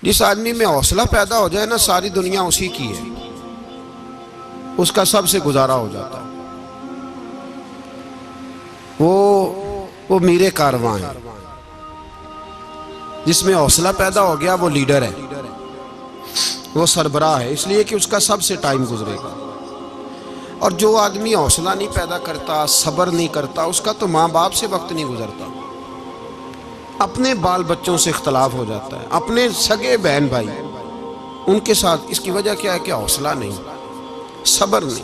जिस आदमी में हौसला पैदा हो जाए ना, सारी दुनिया उसी की है, उसका सबसे गुजारा हो जाता है। वो मीरे कारवां है। जिसमें हौसला पैदा हो गया वो लीडर है, वो सरबराह है, इसलिए कि उसका सबसे टाइम गुजरेगा। और जो आदमी हौसला नहीं पैदा करता, सब्र नहीं करता, उसका तो माँ बाप से वक्त नहीं गुजरता, अपने बाल बच्चों से इख्तलाफ हो जाता है, अपने सगे बहन भाई उनके साथ। इसकी वजह क्या है कि हौसला नहीं, सब्र नहीं,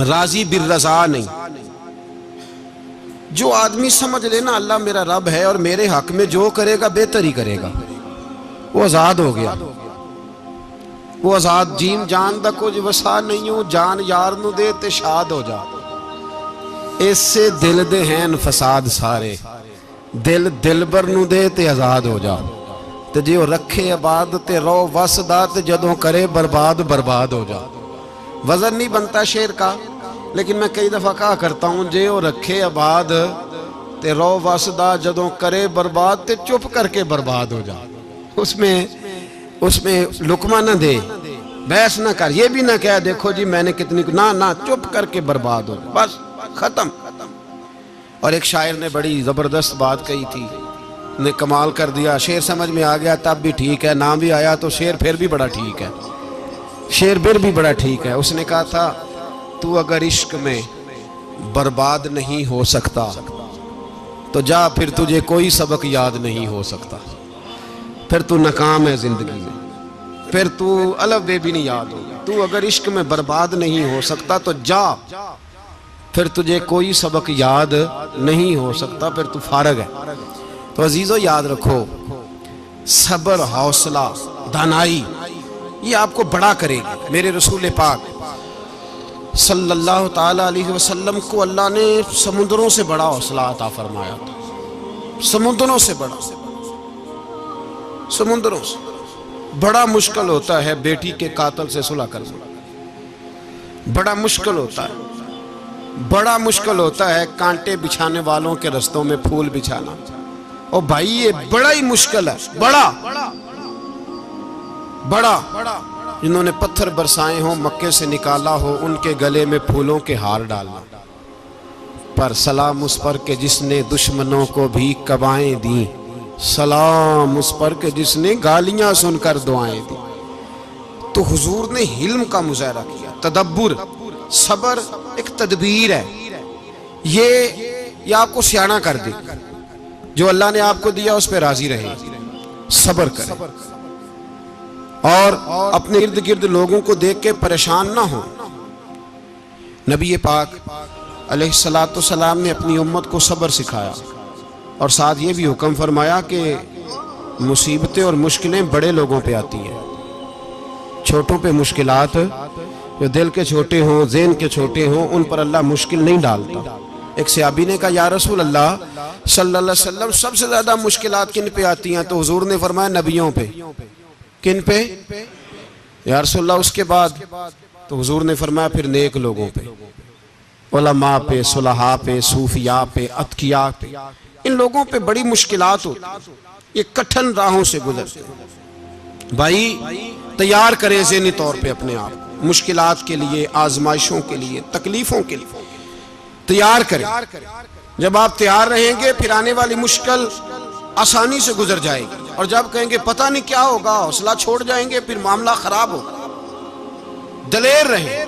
राजी बिर रज़ा नहीं। जो आदमी समझ लेना अल्लाह मेरा रब है और मेरे हक में जो करेगा बेहतर ही करेगा, वो आजाद हो गया। वो आजाद जीन जान दा कुछ वसा नहीं हो, जान यार नू दे ते शाद हो जा। इससे दिल दे हैं फसाद सारे, दिल दिलबर नू दे ते आजाद हो जा। ते जे रखे आबाद ते रो वसदा, ते जदों करे बर्बाद बर्बाद हो जा। वजन नहीं बनता शेर का, लेकिन मैं कई दफा कहा करता हूं, जे वो रखे आबाद ते रो वसदा, जदों करे बर्बाद ते चुप करके बर्बाद हो जा। उसमें लुकमा ना दे, बहस ना कर, ये भी ना कह देखो जी मैंने कितनी, ना चुप करके बर्बाद हो, बस खत्म। और एक शायर ने बड़ी जबरदस्त बात कही थी, ने कमाल कर दिया। शेर समझ में आ गया तब भी ठीक है, ना भी आया तो शेर फिर भी बड़ा ठीक है, शेर फिर भी बड़ा ठीक है। उसने कहा था, तू अगर इश्क में बर्बाद नहीं हो सकता तो जा, फिर तुझे कोई सबक याद नहीं हो सकता। फिर तू नाकाम है जिंदगी में, फिर तू अलफ बे भी नहीं याद होगा। तू अगर इश्क में बर्बाद नहीं हो सकता तो जा, फिर तुझे कोई सबक याद नहीं हो सकता, फिर तू फारग है। तो अजीजों याद रखो, सब्र, हौसला, दानाई ये आपको बड़ा करेगी। मेरे रसूल पाक सल्लल्लाहु ताला अलैहि वसल्लम को अल्लाह ने समुद्रों से बड़ा हौसला अता फरमाया था, समुद्रों से बड़ा। समुद्रों से बड़ा मुश्किल होता है बेटी के कातिल से सुलह करना, बड़ा मुश्किल होता है, बड़ा मुश्किल होता है कांटे बिछाने वालों के रस्तों में फूल बिछाना। और भाई ये बड़ा ही मुश्किल है, बड़ा बड़ा। जिन्होंने पत्थर बरसाए हो, मक्के से निकाला हो, उनके गले में फूलों के हार डालना। पर सलाम उस पर के जिसने दुश्मनों को भी कबाएं दी, सलाम उस पर के जिसने गालियां सुनकर दुआएं दी। तो हुजूर ने हिल्म का मुजाहरा किया, तदब्बुर, सबर एक तदबीर है। ये आपको सियाना कर दे। जो अल्लाह ने आपको दिया उस पर राजी रहे, सबर करे और अपने इर्द गिर्द लोगों को देख के परेशान ना हो। नबी पाक अलैहिस्सलातु सलाम ने अपनी उम्मत को सब्र सिखाया और साथ ये भी हुक्म फरमाया कि मुसीबतें और मुश्किलें बड़े लोगों पे आती हैं, छोटों पे मुश्किलात, जो दिल के छोटे हों, ज़हन के छोटे हों, उन पर अल्लाह मुश्किल नहीं डालता। एक सहाबी ने कहा, या रसूल अल्लाह सल्लल्लाहु अलैहि वसल्लम, सबसे ज्यादा मुश्किलात किन पे आती हैं? तो हुजूर ने फरमाया नबियों पे। किन पे? या रसूल अल्लाह उसके बाद? तो हुजूर ने फरमाया फिर नेक लोगों पे, उलमा पे, सुलहा पे, सूफिया पे, अतकिया पे। इन लोगों पे बड़ी मुश्किलात होती, ये कठिन राहों से गुजरते हैं। भाई तैयार करें ज़हनी तौर पे अपने आप मुश्किलात के लिए, आजमाइशों के लिए, तकलीफों के लिए तैयार करें। जब आप तैयार रहेंगे फिर आने वाली मुश्किल आसानी से गुजर जाएगी। और जब कहेंगे पता नहीं क्या होगा, हौसला छोड़ जाएंगे, फिर मामला खराब होगा। दलेर रहें।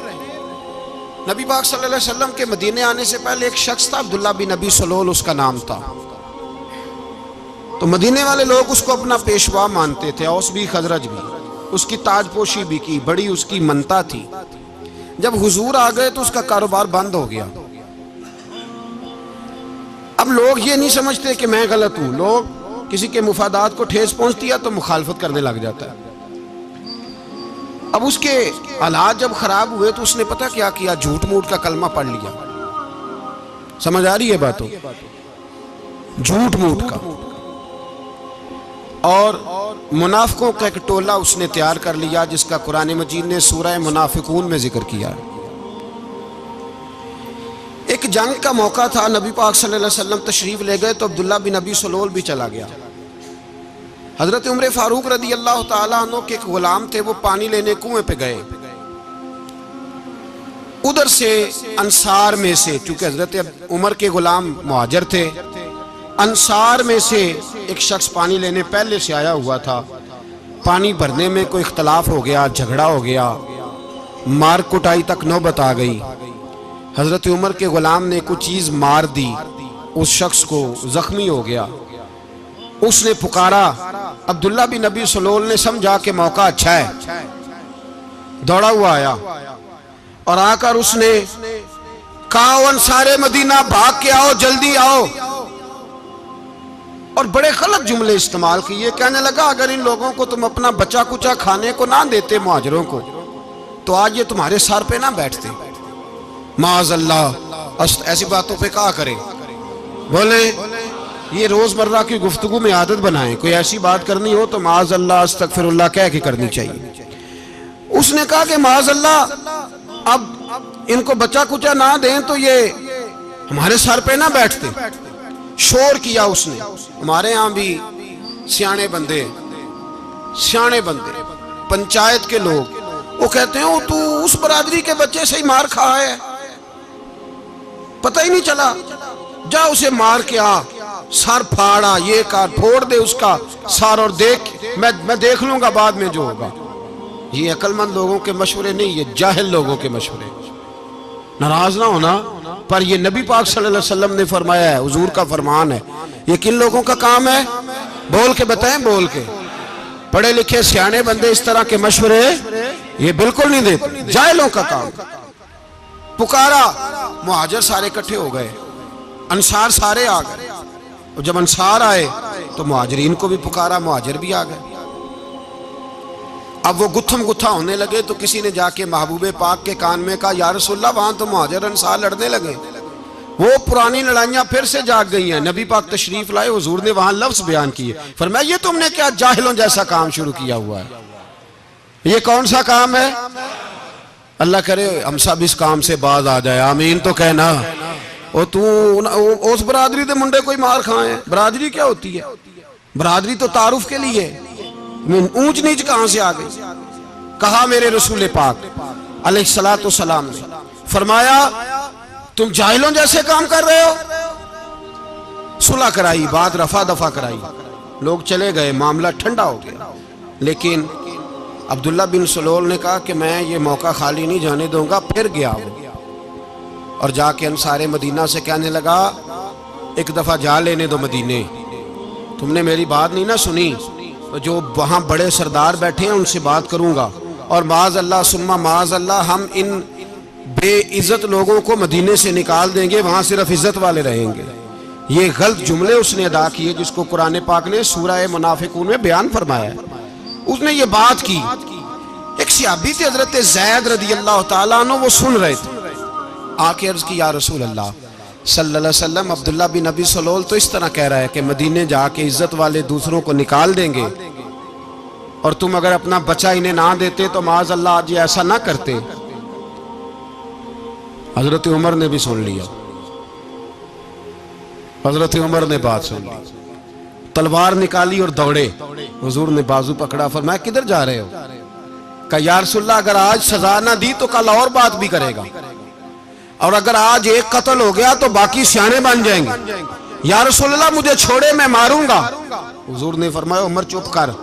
नबी पाक सल्लल्लाहु अलैहि वसल्लम के मदीने आने से पहले एक शख्स था, अब्दुल्ला बिन नबी सलोल उसका नाम था। तो मदीने वाले लोग उसको अपना पेशवा मानते थे, औस भी खजरज भी, उसकी ताजपोशी भी की, बड़ी उसकी मनता थी। जब हुजूर आ गए तो उसका कारोबार बंद हो गया। अब लोग ये नहीं समझते कि मैं गलत हूं, लोग किसी के मुफादात को ठेस पहुंचती है तो मुखालफत करने लग जाता है। अब उसके हालात जब खराब हुए तो उसने पता क्या किया, झूठ मूठ का कलमा पढ़ लिया। समझ आ रही है बातों? झूठ मूठ का। और मुनाफिकों का एक टोला उसने तैयार कर लिया, जिसका कुरान मजीद ने सूरह मुनाफिकून में जिक्र किया। एक जंग का मौका था, नबी पाक सल्लल्लाहु अलैहि वसल्लम तशरीफ ले गए तो अब्दुल्ला बिन नबी सलोल भी चला गया। हजरत उमर फारूक रदी अल्लाह ताला अन्हु के एक गुलाम थे, वो पानी लेने कुएं पे गए। उधर से अंसार में से, चूंकि हजरत उमर के गुलाम मुहाजिर थे, अंसार में से एक शख्स पानी लेने पहले से आया हुआ था। पानी भरने में कोई इख्तलाफ हो गया, झगड़ा हो गया, मार कुटाई तक नौबत आ गई। हजरत उमर के गुलाम ने कुछ चीज मार दी, उस शख्स को जख्मी हो गया। उसने पुकारा, अब्दुल्ला बिन नबी सलोल ने समझा कि मौका अच्छा है, दौड़ा हुआ आया और आकर उसने कहा, अंसारे मदीना भाग के आओ, जल्दी आओ। और बड़े गलत जुमले इस्तेमाल किए। कहने लगा, अगर इन लोगों को तुम अपना बचा कुचा खाने को ना देते मुहाजिरों को, तो आज ये तुम्हारे सर पे ना बैठते। माअज़ल्लाह, ऐसी बातों पे क्या करें। बोले ये रोजमर्रा की गुफ्तगू में आदत बनाएं, कोई ऐसी बात करनी हो तो माअज़ल्लाह अस्तगफिरुल्लाह कह के करनी चाहिए। उसने कहा कि माअज़ल्लाह, अब इनको बचा कुचा ना दें तो ये हमारे सर पे ना बैठते। शोर किया उसने। हमारे यहाँ भी सियाने बंदे पंचायत के लोग, वो कहते हैं, तू उस बरादरी के बच्चे से ही मार खा है, पता ही नहीं चला, जा उसे मार के आ, सर फाड़ा, ये कर, फोड़ दे उसका सर और देख, मैं देख लूंगा बाद में जो होगा। ये अक्लमंद लोगों के मशवरे नहीं, ये जाहिल लोगों के मशवरे। नाराज ना होना, पर ये नबी पाक सल्लल्लाहु अलैहि वसल्लम ने फरमाया है, हुजूर का फरमान है। ये किन लोगों का काम है? बोल के बताएं, बोल के। पढ़े लिखे सियाने बंदे इस तरह के मशवरे ये बिल्कुल नहीं देते, जाहिलों का काम। पुकारा, मुहाजिर सारे इकट्ठे हो गए, अंसार सारे आ गए। और जब अंसार आए तो मुहाजिरीन को भी पुकारा, मुहाजिर भी आ गए। अब वो गुत्थम गुत्था होने लगे तो किसी ने जाके महबूबे पाक के कान में कहा, या रसूलल्लाह, वहां तो मुहाजिर अंसार लड़ने लगे, वो पुरानी लड़ाइयां फिर से जाग गई हैं। नबी पाक तशरीफ लाए, हुजूर ने वहां लफ्ज बयान किए, फरमाया, ये तुमने क्या जाहिलों जैसा काम शुरू किया हुआ है? ये कौन सा काम है? अल्लाह करे हम सब इस काम से बाज आ जाए, आमीन तो कहना। और तू उस बरादरी के मुंडे कोई मार खाए। बरादरी क्या होती है? बरादरी तो तारुफ के लिए, ऊंच नीच कहां से आ गई? कहा मेरे रसूल पाक अलैहिस्सलातु सलाम ने, फरमाया, तुम जाहिलों जैसे काम कर रहे हो। सुलह कराई, बात रफा दफा कराई, लोग चले गए, मामला ठंडा हो गया। लेकिन अब्दुल्ला बिन सलोल ने कहा कि मैं ये मौका खाली नहीं जाने दूंगा। फिर गया वो और जाके अंसारे मदीना से कहने लगा, एक दफा जा लेने दो मदीने, तुमने मेरी बात नहीं ना सुनी, तो जो वहाँ बड़े सरदार बैठे हैं उनसे बात करूंगा, और माज़अल्लाह सुम्मा माज़अल्लाह हम इन बेइज्जत लोगों को मदीने से निकाल देंगे, वहाँ सिर्फ इज्जत वाले रहेंगे। ये गलत जुमले उसने अदा किए जिसको कुरान पाक ने सूरह मुनाफिकून में बयान फरमाया है। उसने ये बात की। एक सहाबी थे हजरत ज़ैद रदी अल्लाह ताला अन्हु, वो सुन रहे थे। आके अर्ज की, या रसूल अल्लाह सल्लल्लाहु अलैहि वसल्लम, अब्दुल्ला बिन नबी सलोल तो इस तरह कह रहा है कि मदीने जाके इज्जत वाले दूसरों को निकाल देंगे, और तुम अगर अपना बच्चा इन्हें ना देते तो माज़ अल्लाह आज ऐसा ना करते। हजरत उमर ने भी सुन लिया, हजरत उमर ने बात सुन ली, तलवार निकाली और दौड़े। हुजूर ने बाजू पकड़ा, फरमाया, किधर जा रहे हो? कहा, या रसूलल्लाह, अगर आज सजा ना दी तो कल और बात भी करेगा, और अगर आज एक कत्ल हो गया तो बाकी सियाने बन जाएंगे। या रसूलल्लाह, मुझे छोड़े, मैं मारूंगा। हुजूर ने फरमाया, उमर चुप कर,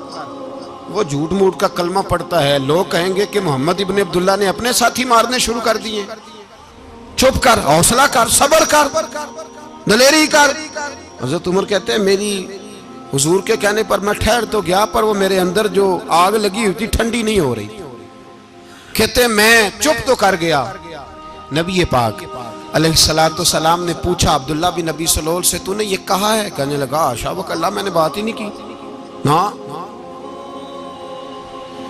वो झूठ मूठ का कलमा पढ़ता है, लोग कहेंगे कि मोहम्मद इब्ने अब्दुल्ला ने अपने साथी मारने शुरू कर दिए। चुप कर, हौसला कर, सब्र कर, दलेरी कर। हजरत उमर कहते हैं, मेरी हुजूर के कहने पर मैं ठहर तो गया, पर वो मेरे अंदर जो आग लगी हुई थी ठंडी नहीं हो रही। कहते मैं चुप तो कर गया। नबी पाक अलैहिस्सलातु सलाम ने पूछा अब्दुल्ला बिन नबी सलोल से, तूने ये कहा है? कहने लगा, आशा वकल्ला, मैंने बात ही नहीं की ना।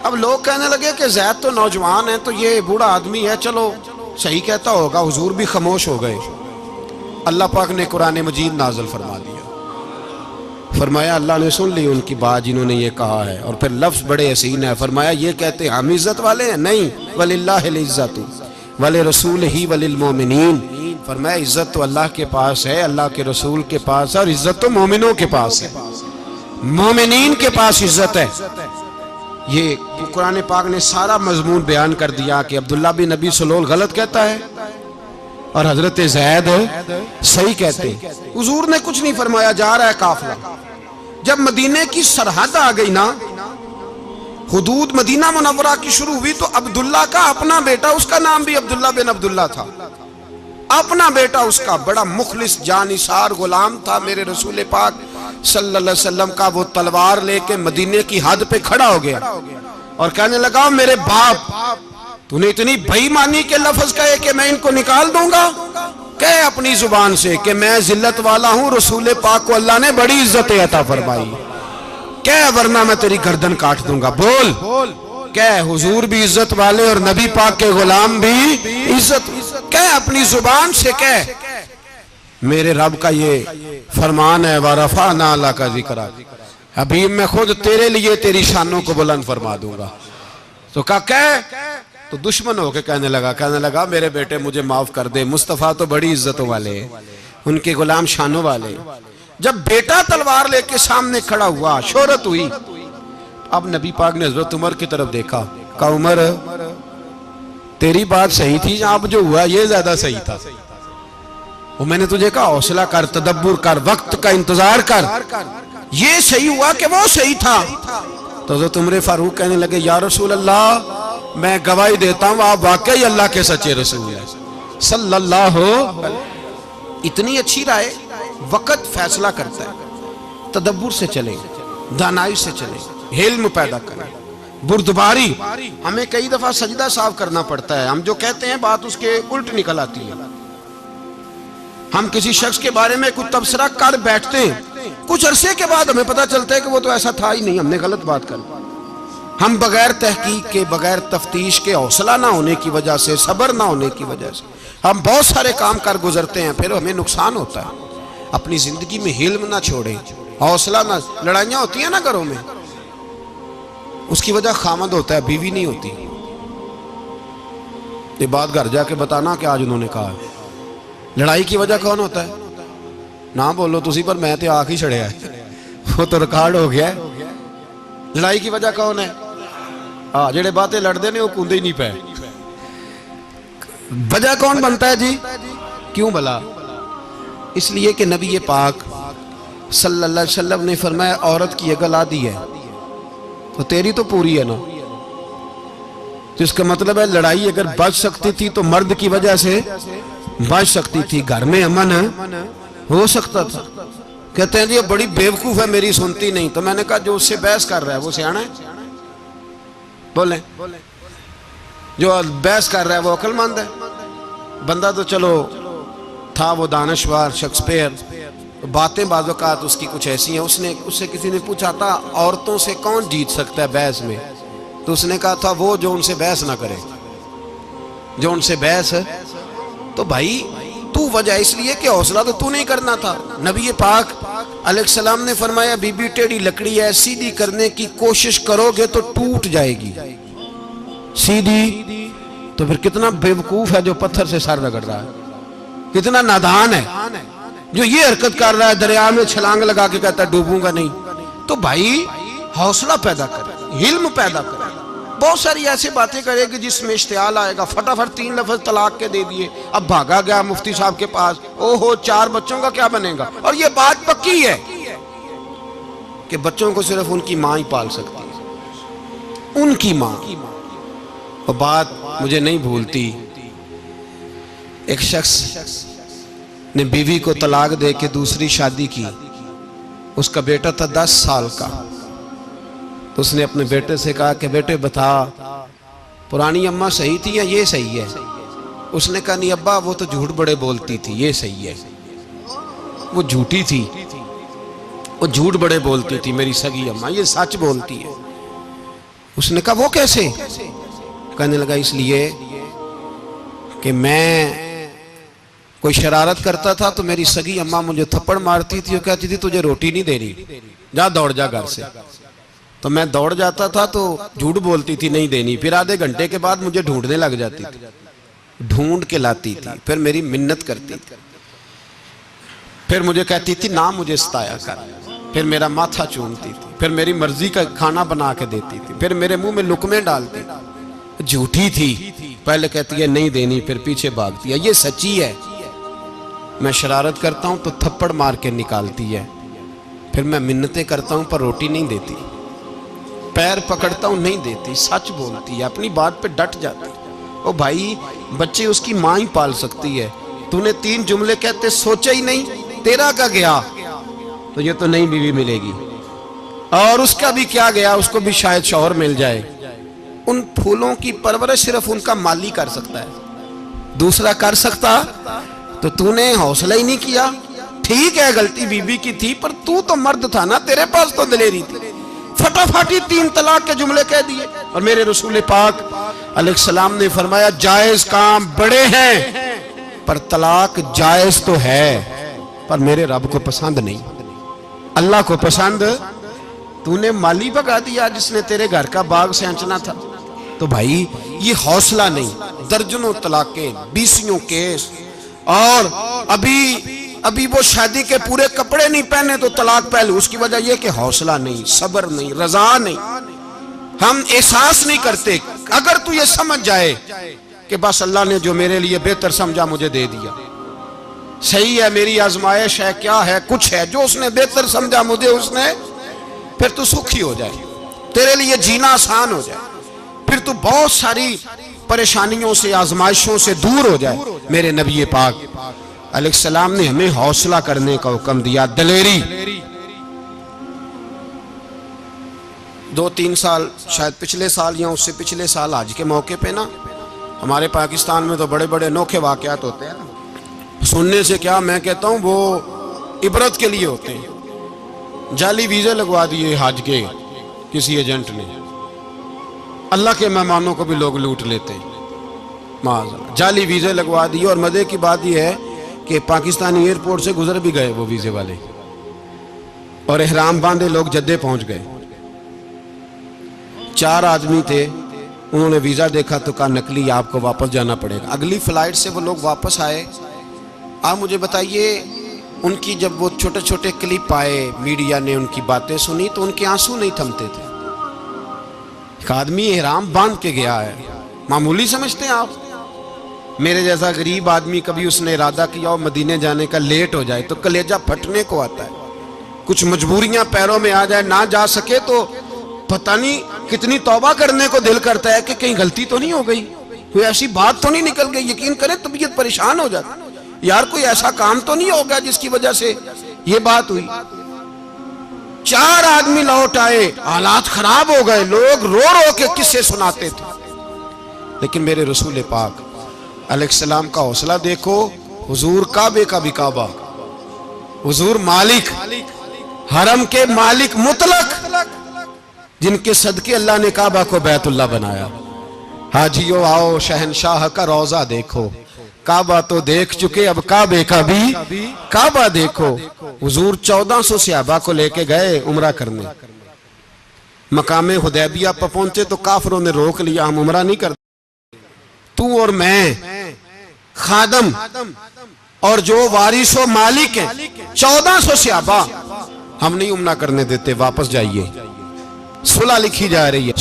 अब लोग कहने लगे कि ज़ैद तो नौजवान है, तो ये बूढ़ा आदमी है, चलो सही कहता होगा। हुजूर भी खामोश हो गए। अल्लाह पाक ने कुरान मजीद नाज़िल फरमा दिया, फरमाया, अल्लाह ने सुन ली उनकी बात जिन्होंने ये कहा है। और फिर लफ्ज़ बड़े हसीन है, फरमाया, ये कहते हम इज्जत वाले हैं? नहीं, वलिल्लाहिल इज्जतु वले रसूल ही वलिल मोमिनीन। फरमाया, इज्जत तो अल्लाह के पास है, अल्लाह के रसूल के पास है, और इज्जत तो मोमिनों के पास है। मोमिनीन के पास इज्जत है। ये कुरान पाक ने सारा मजमून बयान कर दिया कि अब्दुल्ला बिन नबी सलोल गलत कहता है और हजरत ज़ैद सही कहते हैं। हुजूर ने कुछ नहीं फरमाया, जा रहा है काफिला। जब मदीने की सरहद आ गई ना, हुदूद मदीना मुनव्वरा की शुरू हुई, तो अब्दुल्ला का अपना बेटा, उसका नाम भी अब्दुल्ला बिन अब्दुल्ला था, अपना बेटा उसका बड़ा मुखलिस जानिसार गुलाम था मेरे रसूल पाक सल्लल्लाहु अलैहि वसल्लम का। वो तलवार लेके मदीने की हद पे खड़ा हो गया और कहने लगा, मेरे बाप, तूने इतनी बेईमानी के लफ्ज कहे कि मैं इनको निकाल दूंगा? कहे अपनी जुबान से कि मैं जिल्लत वाला हूं, रसूल पाक को अल्लाह ने बड़ी इज्जत अता फरमाई, कह वरना मैं तेरी गर्दन काट दूंगा। बोल, कह हुजूर भी इज्जत वाले और नबी पाक के गुलाम भी इज्जत, कह अपनी जुबान से कह, मेरे रब का ये फरमान है, वरफाना अल्लाह का जिक्र, हबीब मैं खुद तेरे लिए तेरी शानों को बुलंद फरमा दूंगा। तो कह, तो दुश्मन होके कहने लगा मेरे बेटे मुझे माफ कर दे, मुस्तफ़ा तो बड़ी इज्जतों वाले, उनके गुलाम शानों वाले। जब बेटा तलवार लेके सामने खड़ा हुआ, शोहरत हुई, अब नबी पाक ने हजरत उमर की तरफ देखा, कहा उमर तेरी बात सही थी, अब जो हुआ ये ज्यादा सही था। वो मैंने तुझे कहा हौसला कर, तदब्बुर कर, वक्त का इंतजार कर, ये सही हुआ कि वो सही था। तो हजरत उमर फारूक कहने लगे, या रसूल अल्लाह, मैं गवाही देता हूं आप वाकई अल्लाह के सच्चे रसूल हैं सल्लल्लाहु। इतनी अच्छी राय, वक्त फैसला करता है। तदब्बुर से चले, दानाई से चले, हिल्म पैदा करें, बुर्दबारी। हमें कई दफा सजदा साफ करना पड़ता है, हम जो कहते हैं बात उसके उल्ट निकल आती है। हम किसी शख्स के बारे में कुछ तबसरा कर बैठते हैं, कुछ अरसे के बाद हमें पता चलता है कि वो तो ऐसा था ही नहीं, हमने गलत बात कर। हम बगैर तहकीक के, बगैर तफ्तीश के, हौसला ना होने की वजह से, सब्र ना होने की वजह से हम बहुत सारे काम कर गुजरते हैं, फिर हमें नुकसान होता है। अपनी जिंदगी में हिल्म ना छोड़ें, हौसला ना। लड़ाइयां होती है ना घरों में, उसकी वजह खामद होता है, बीवी नहीं होती। ये बात घर जाके बताना कि आज उन्होंने कहा। लड़ाई की वजह कौन होता है? ना बोलो तुसी, पर मैं तो आख ही छड़िया है, वो तो रिकॉर्ड हो गया है। लड़ाई की वजह कौन है? हाँ, जेड़े बातें लड़ते ने वो कूदे ही नहीं पे। वजह कौन बनता है जी? क्यों भला? इसलिए कि नबी पाक सल्लल्लाहु अलैहि वसल्लम ने फरमाया, औरत की अकल आधी है तो तेरी तो पूरी है ना। तो इसका मतलब है लड़ाई अगर बच सकती थी तो मर्द की वजह से बच सकती थी, घर में अमन हो सकता था। कहते हैं जी ये बड़ी बेवकूफ है, मेरी सुनती नहीं। तो मैंने कहा जो उससे बहस कर रहा है वो सियाना है? बोले, जो बहस कर रहा है वो अक्लमंद है। बंदा तो चलो था वो दानश्वर शेक्सपियर, बातें बाज़ औक़ात उसकी कुछ ऐसी हैं। उससे किसी ने पूछा था औरतों से कौन जीत सकता है बहस में, तो उसने कहा था वो जो उनसे बहस ना करे, जो उनसे बहस। तो भाई तू वजह इसलिए कि हौसला तो तू नहीं करना था। नबी पाक अलैहिस्सलाम ने फरमाया, बीबी टेढ़ी लकड़ी है, सीधी करने की कोशिश करोगे तो टूट जाएगी। सीधी तो फिर कितना बेवकूफ है जो पत्थर से सर रगड़ रहा है, कितना नादान है जो ये हरकत कर रहा है, दरिया में छलांग लगा के कहता है डूबूंगा नहीं। तो भाई हौसला पैदा करे, हिल्म पैदा करे। बहुत सारी ऐसी बातें करेगी जिसमें इश्तियाल आएगा, फटाफट 3 लफ्ज तलाक के दे दिए, अब भागा गया मुफ्ती साहब के पास, ओहो 4 बच्चों का क्या बनेगा। और ये बात पक्की है कि बच्चों को सिर्फ उनकी माँ ही पाल सकती है, उनकी माँ। और बात मुझे नहीं भूलती, एक शख्स ने बीवी को तलाक दे के दूसरी शादी की। उसका बेटा था 10 साल का। तो उसने अपने बेटे से कहा कि बेटे बता, पुरानी अम्मा सही थी या ये सही है? उसने कहा नहीं अब्बा, वो तो झूठ बड़े बोलती थी, ये सही है। वो झूठी थी, वो झूठ बड़े बोलती थी मेरी सगी अम्मा, ये सच बोलती है। उसने कहा वो कैसे? कहने लगा इसलिए कि मैं कोई शरारत करता था तो मेरी सगी अम्मा मुझे थप्पड़ मारती थी और कहती थी तुझे रोटी नहीं दे रही, जा दौड़ जा घर से। तो मैं दौड़ जाता था तो झूठ बोलती थी नहीं देनी, फिर आधे घंटे के बाद मुझे ढूंढने लग जाती थी, ढूंढ के लाती थी, फिर मेरी मिन्नत करती थी, फिर मुझे कहती थी ना मुझे सताया कर, फिर मेरा माथा चूमती थी, फिर मेरी मर्जी का खाना बना के देती थी, फिर मेरे मुंह में लुकमे डालती थी। झूठी थी, पहले कहती है नहीं देनी, फिर पीछे भागती है। ये सच्ची है। मैं शरारत करता हूं तो थप्पड़ मार के निकालती है, फिर मैं मिन्नतें करता हूं पर रोटी नहीं देती, पैर पकड़ता हूं नहीं देती, सच बोलती है, अपनी बात पे डट जाती है। ओ भाई, बच्चे उसकी माँ ही पाल सकती है, तूने 3 जुमले कहते सोचा ही नहीं, तेरा का गया तो ये तो नई बीवी मिलेगी, और उसका भी क्या गया, उसको भी शायद शौहर मिल जाए। उन फूलों की परवरिश सिर्फ उनका माली कर सकता है, दूसरा कर सकता? तो तूने हौसला ही नहीं किया। ठीक है, गलती बीबी की थी, पर तू तो मर्द था ना, तेरे पास तो दिलेरी थी। फटाफटी 3 तलाक के जुमले कह दिए। और मेरे रसूल पाक अलैहिस्सलाम ने फरमाया, जायज काम बड़े हैं, पर तलाक जायज तो है, पर मेरे रब को पसंद नहीं, अल्लाह को पसंद। तूने माली भगा दिया जिसने तेरे घर का बाग सेंचना था। तो भाई ये हौसला नहीं, दर्जनों तलाके, 20 केस, और अभी वो शादी के पूरे कपड़े नहीं पहने तो तलाक पहले। उसकी वजह यह कि हौसला नहीं, सब्र नहीं, रजा नहीं, हम एहसास नहीं करते। अगर तू ये समझ जाए कि बस अल्लाह ने जो मेरे लिए बेहतर समझा मुझे दे दिया, सही है, मेरी आजमाइश है, क्या है, कुछ है, जो उसने बेहतर समझा मुझे उसने, फिर तू सुखी हो जाए, तेरे लिए जीना आसान हो जाए, फिर तू बहुत सारी परेशानियों से, आजमाइशों से दूर हो जाए। मेरे नबी पाक अलैहिस्सलाम ने हमें हौसला करने का हुक्म दिया, दलेरी। 2-3 साल, शायद पिछले साल या उससे पिछले साल आज के मौके पे ना, हमारे पाकिस्तान में तो बड़े बड़े अनोखे वाकयात होते हैं। सुनने से क्या, मैं कहता हूँ वो इबरत के लिए होते हैं। जाली वीजे लगवा दिए हज के किसी एजेंट ने, अल्लाह के मेहमानों को भी लोग लूट लेते हैं, माज़अल्लाह, जाली वीजे लगवा दिए। और मजे की बात यह है कि पाकिस्तानी एयरपोर्ट से गुजर भी गए वो वीजे वाले, और एहराम बांधे लोग जद्दे पहुंच गए। 4 आदमी थे, उन्होंने वीजा देखा तो कहा नकली, आपको वापस जाना पड़ेगा। अगली फ्लाइट से वो लोग वापस आए। आप मुझे बताइए, उनकी जब वो छोटे छोटे क्लिप आए, मीडिया ने उनकी बातें सुनी तो उनके आंसू नहीं थमते थे। एक आदमी एहराम बांध के गया है, मामूली समझते हैं आप? मेरे जैसा गरीब आदमी, कभी उसने इरादा किया और मदीने जाने का, लेट हो जाए तो कलेजा फटने को आता है। कुछ मजबूरियां पैरों में आ जाए, ना जा सके तो पता नहीं कितनी तौबा करने को दिल करता है कि कहीं गलती तो नहीं हो गई, कोई ऐसी बात तो नहीं निकल गई। यकीन करें तबीयत परेशान हो जाती, यार कोई ऐसा काम तो नहीं होगा जिसकी वजह से ये बात हुई। 4 आदमी लौट आए, हालात खराब हो गए, लोग रो रो के किस्से सुनाते थे। लेकिन मेरे रसूल पाक अलैहिस्सलाम का हौसला देखो। हुजूर काबे का भी काबा, हुजूर मालिक, हरम के मालिक मुतलक, जिनके सदके अल्लाह ने काबा को बैतुल्लाह बनाया। हाजियो आओ, शहनशाह का रोजा देखो, काबा तो देख चुके, अब काबे का भी काबा देखो। हुजूर 1400 सहाबा को लेके गए उमरा करने, मकामे हुदैबिया पर पहुंचे तो काफिरों ने रोक लिया, हम उमरा नहीं करते, तू और मैं खादम और जो वारिसो मालिक है 1400 सहाबा, हम नहीं उमरा करने देते, वापस जाइए। सुलह लिखी जा रही है।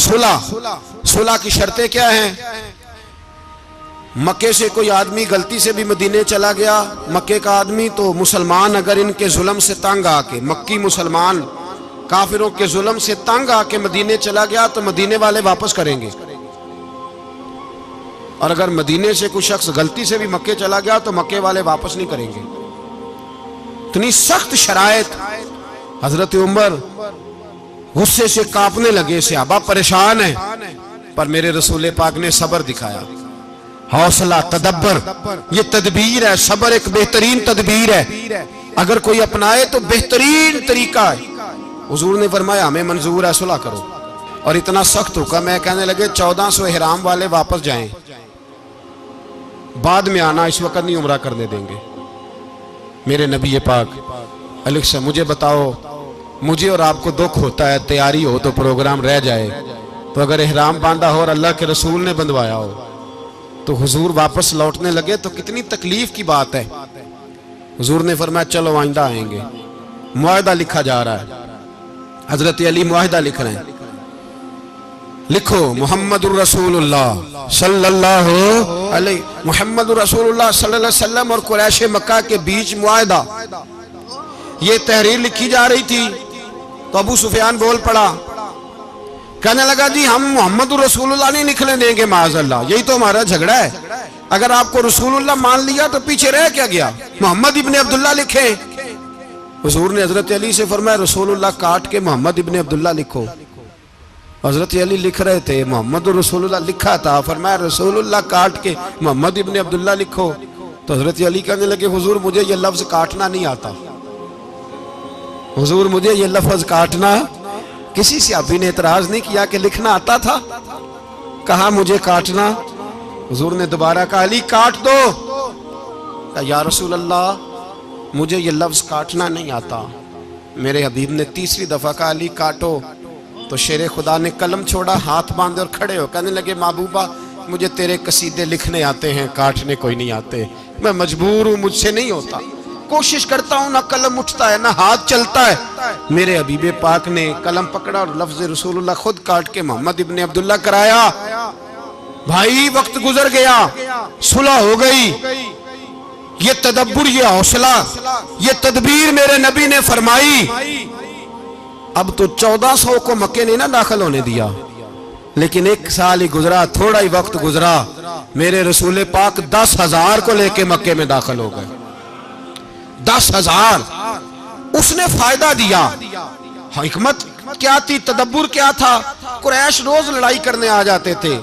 सुलह की शर्तें क्या हैं? मक्के से कोई आदमी गलती से भी मदीने चला गया, मक्के का आदमी, तो मुसलमान अगर इनके जुल्म से तंग आके, मक्की मुसलमान काफिरों के जुल्म से तंग आके मदीने चला गया तो मदीने वाले वापस करेंगे। और अगर मदीने से कोई शख्स गलती से भी मक्के चला गया तो मक्के वाले वापस नहीं करेंगे। इतनी सख्त शरायत। हजरत उमर गुस्से से कांपने लगे, सहाबा परेशान है, पर मेरे रसूल पाक ने सब्र दिखाया, हौसला, तदब्बर, ये तदबीर है। सब्र एक बेहतरीन तदबीर है, अगर कोई अपनाए तो बेहतरीन तरीका है। हुजूर ने फरमाया हमें मंजूर है, सुलह करो। और इतना सख्त हुक्म है, कहने लगे 1400 इहराम वाले वापस जाएं, बाद में आना, इस वक्त नहीं उम्रा करने देंगे। मेरे नबी पाक अलैहिस्सलाम, मुझे बताओ, मुझे और आपको दुख होता है, तैयारी हो तो प्रोग्राम रह जाए, तो अगर इहराम बांधा हो और अल्लाह के रसूल ने बंधवाया हो तो हुजूर वापस लौटने लगे तो कितनी तकलीफ की बात है। हुजूर ने फरमाया चलो आइंदा आएंगे, मुआहदा लिखा जा रहा है। हजरत अली मुआहिदा लिख रहे हैं, लिखो मोहम्मदुर रसूलुल्लाह सल्लल्लाहु अलैहि मोहम्मदुर रसूलुल्लाह सल्लल्लाहु अलैहि वसल्लम और कुरैश मक्का के बीच मुआहिदा। ये तहरीर लिखी जा रही थी तो अबू सुफियान बोल पड़ा, कहने लगा जी हम मोहम्मदुर रसूलुल्लाह नहीं लिखने देंगे माज़अल्लाह, यही तो हमारा झगड़ा है। अगर आपको रसूलुल्लाह मान लिया तो पीछे रह क्या गया, मोहम्मद इब्ने अब्दुल्लाह लिखे। हुजूर ने हजरत अली से फरमाया रसूलुल्लाह काट के मोहम्मद इब्ने अब्दुल्लाह लिखो। हजरत अली लिख रहे थे, मोहम्मद रसूलुल्लाह लिखा था, फरमाया रसूलुल्लाह काट के मोहम्मद इब्ने अब्दुल्लाह लिखो। तो हजरत अली कहने लगे हुजूर मुझे ये लफ्ज काटना नहीं आता, हुजूर मुझे ये लफ्ज काटना। किसी सहाबी ने एतराज नहीं किया कि लिखना आता था, कहा मुझे काटना। हुजूर ने दोबारा कहा अली काट दो। कहा या रसूल अल्लाह मुझे ये लफ्ज काटना नहीं आता। मेरे हबीब ने तीसरी दफा कहा अली काटो। तो शेरे खुदा ने कलम छोड़ा, हाथ बांधे और खड़े हो कहने लगे महबूबा मुझे तेरे कसीदे लिखने आते हैं, काटने कोई नहीं आते, मैं मजबूर हूं, मुझसे नहीं होता, कोशिश करता हूं, ना कलम उठता है ना हाथ चलता है। मेरे हबीबे पाक ने कलम पकड़ा और लफ्ज रसूलुल्लाह खुद काट के मोहम्मद इब्ने अब्दुल्लाह कराया। भाई वक्त गुजर गया, सुलह हो गई। ये तदब्बुर, ये हौसला, ये तदबीर मेरे नबी ने फरमाई। अब तो 1400 को मक्के ने ना दाखिल होने दिया, लेकिन एक साल ही गुजरा, थोड़ा ही वक्त गुजरा, मेरे रसूल पाक 10,000 को लेके मक्के में दाखिल हो गए। 10,000 उसने फायदा दिया। हिकमत क्या थी, तदब्बुर क्या था? कुरैश रोज लड़ाई करने आ जाते थे,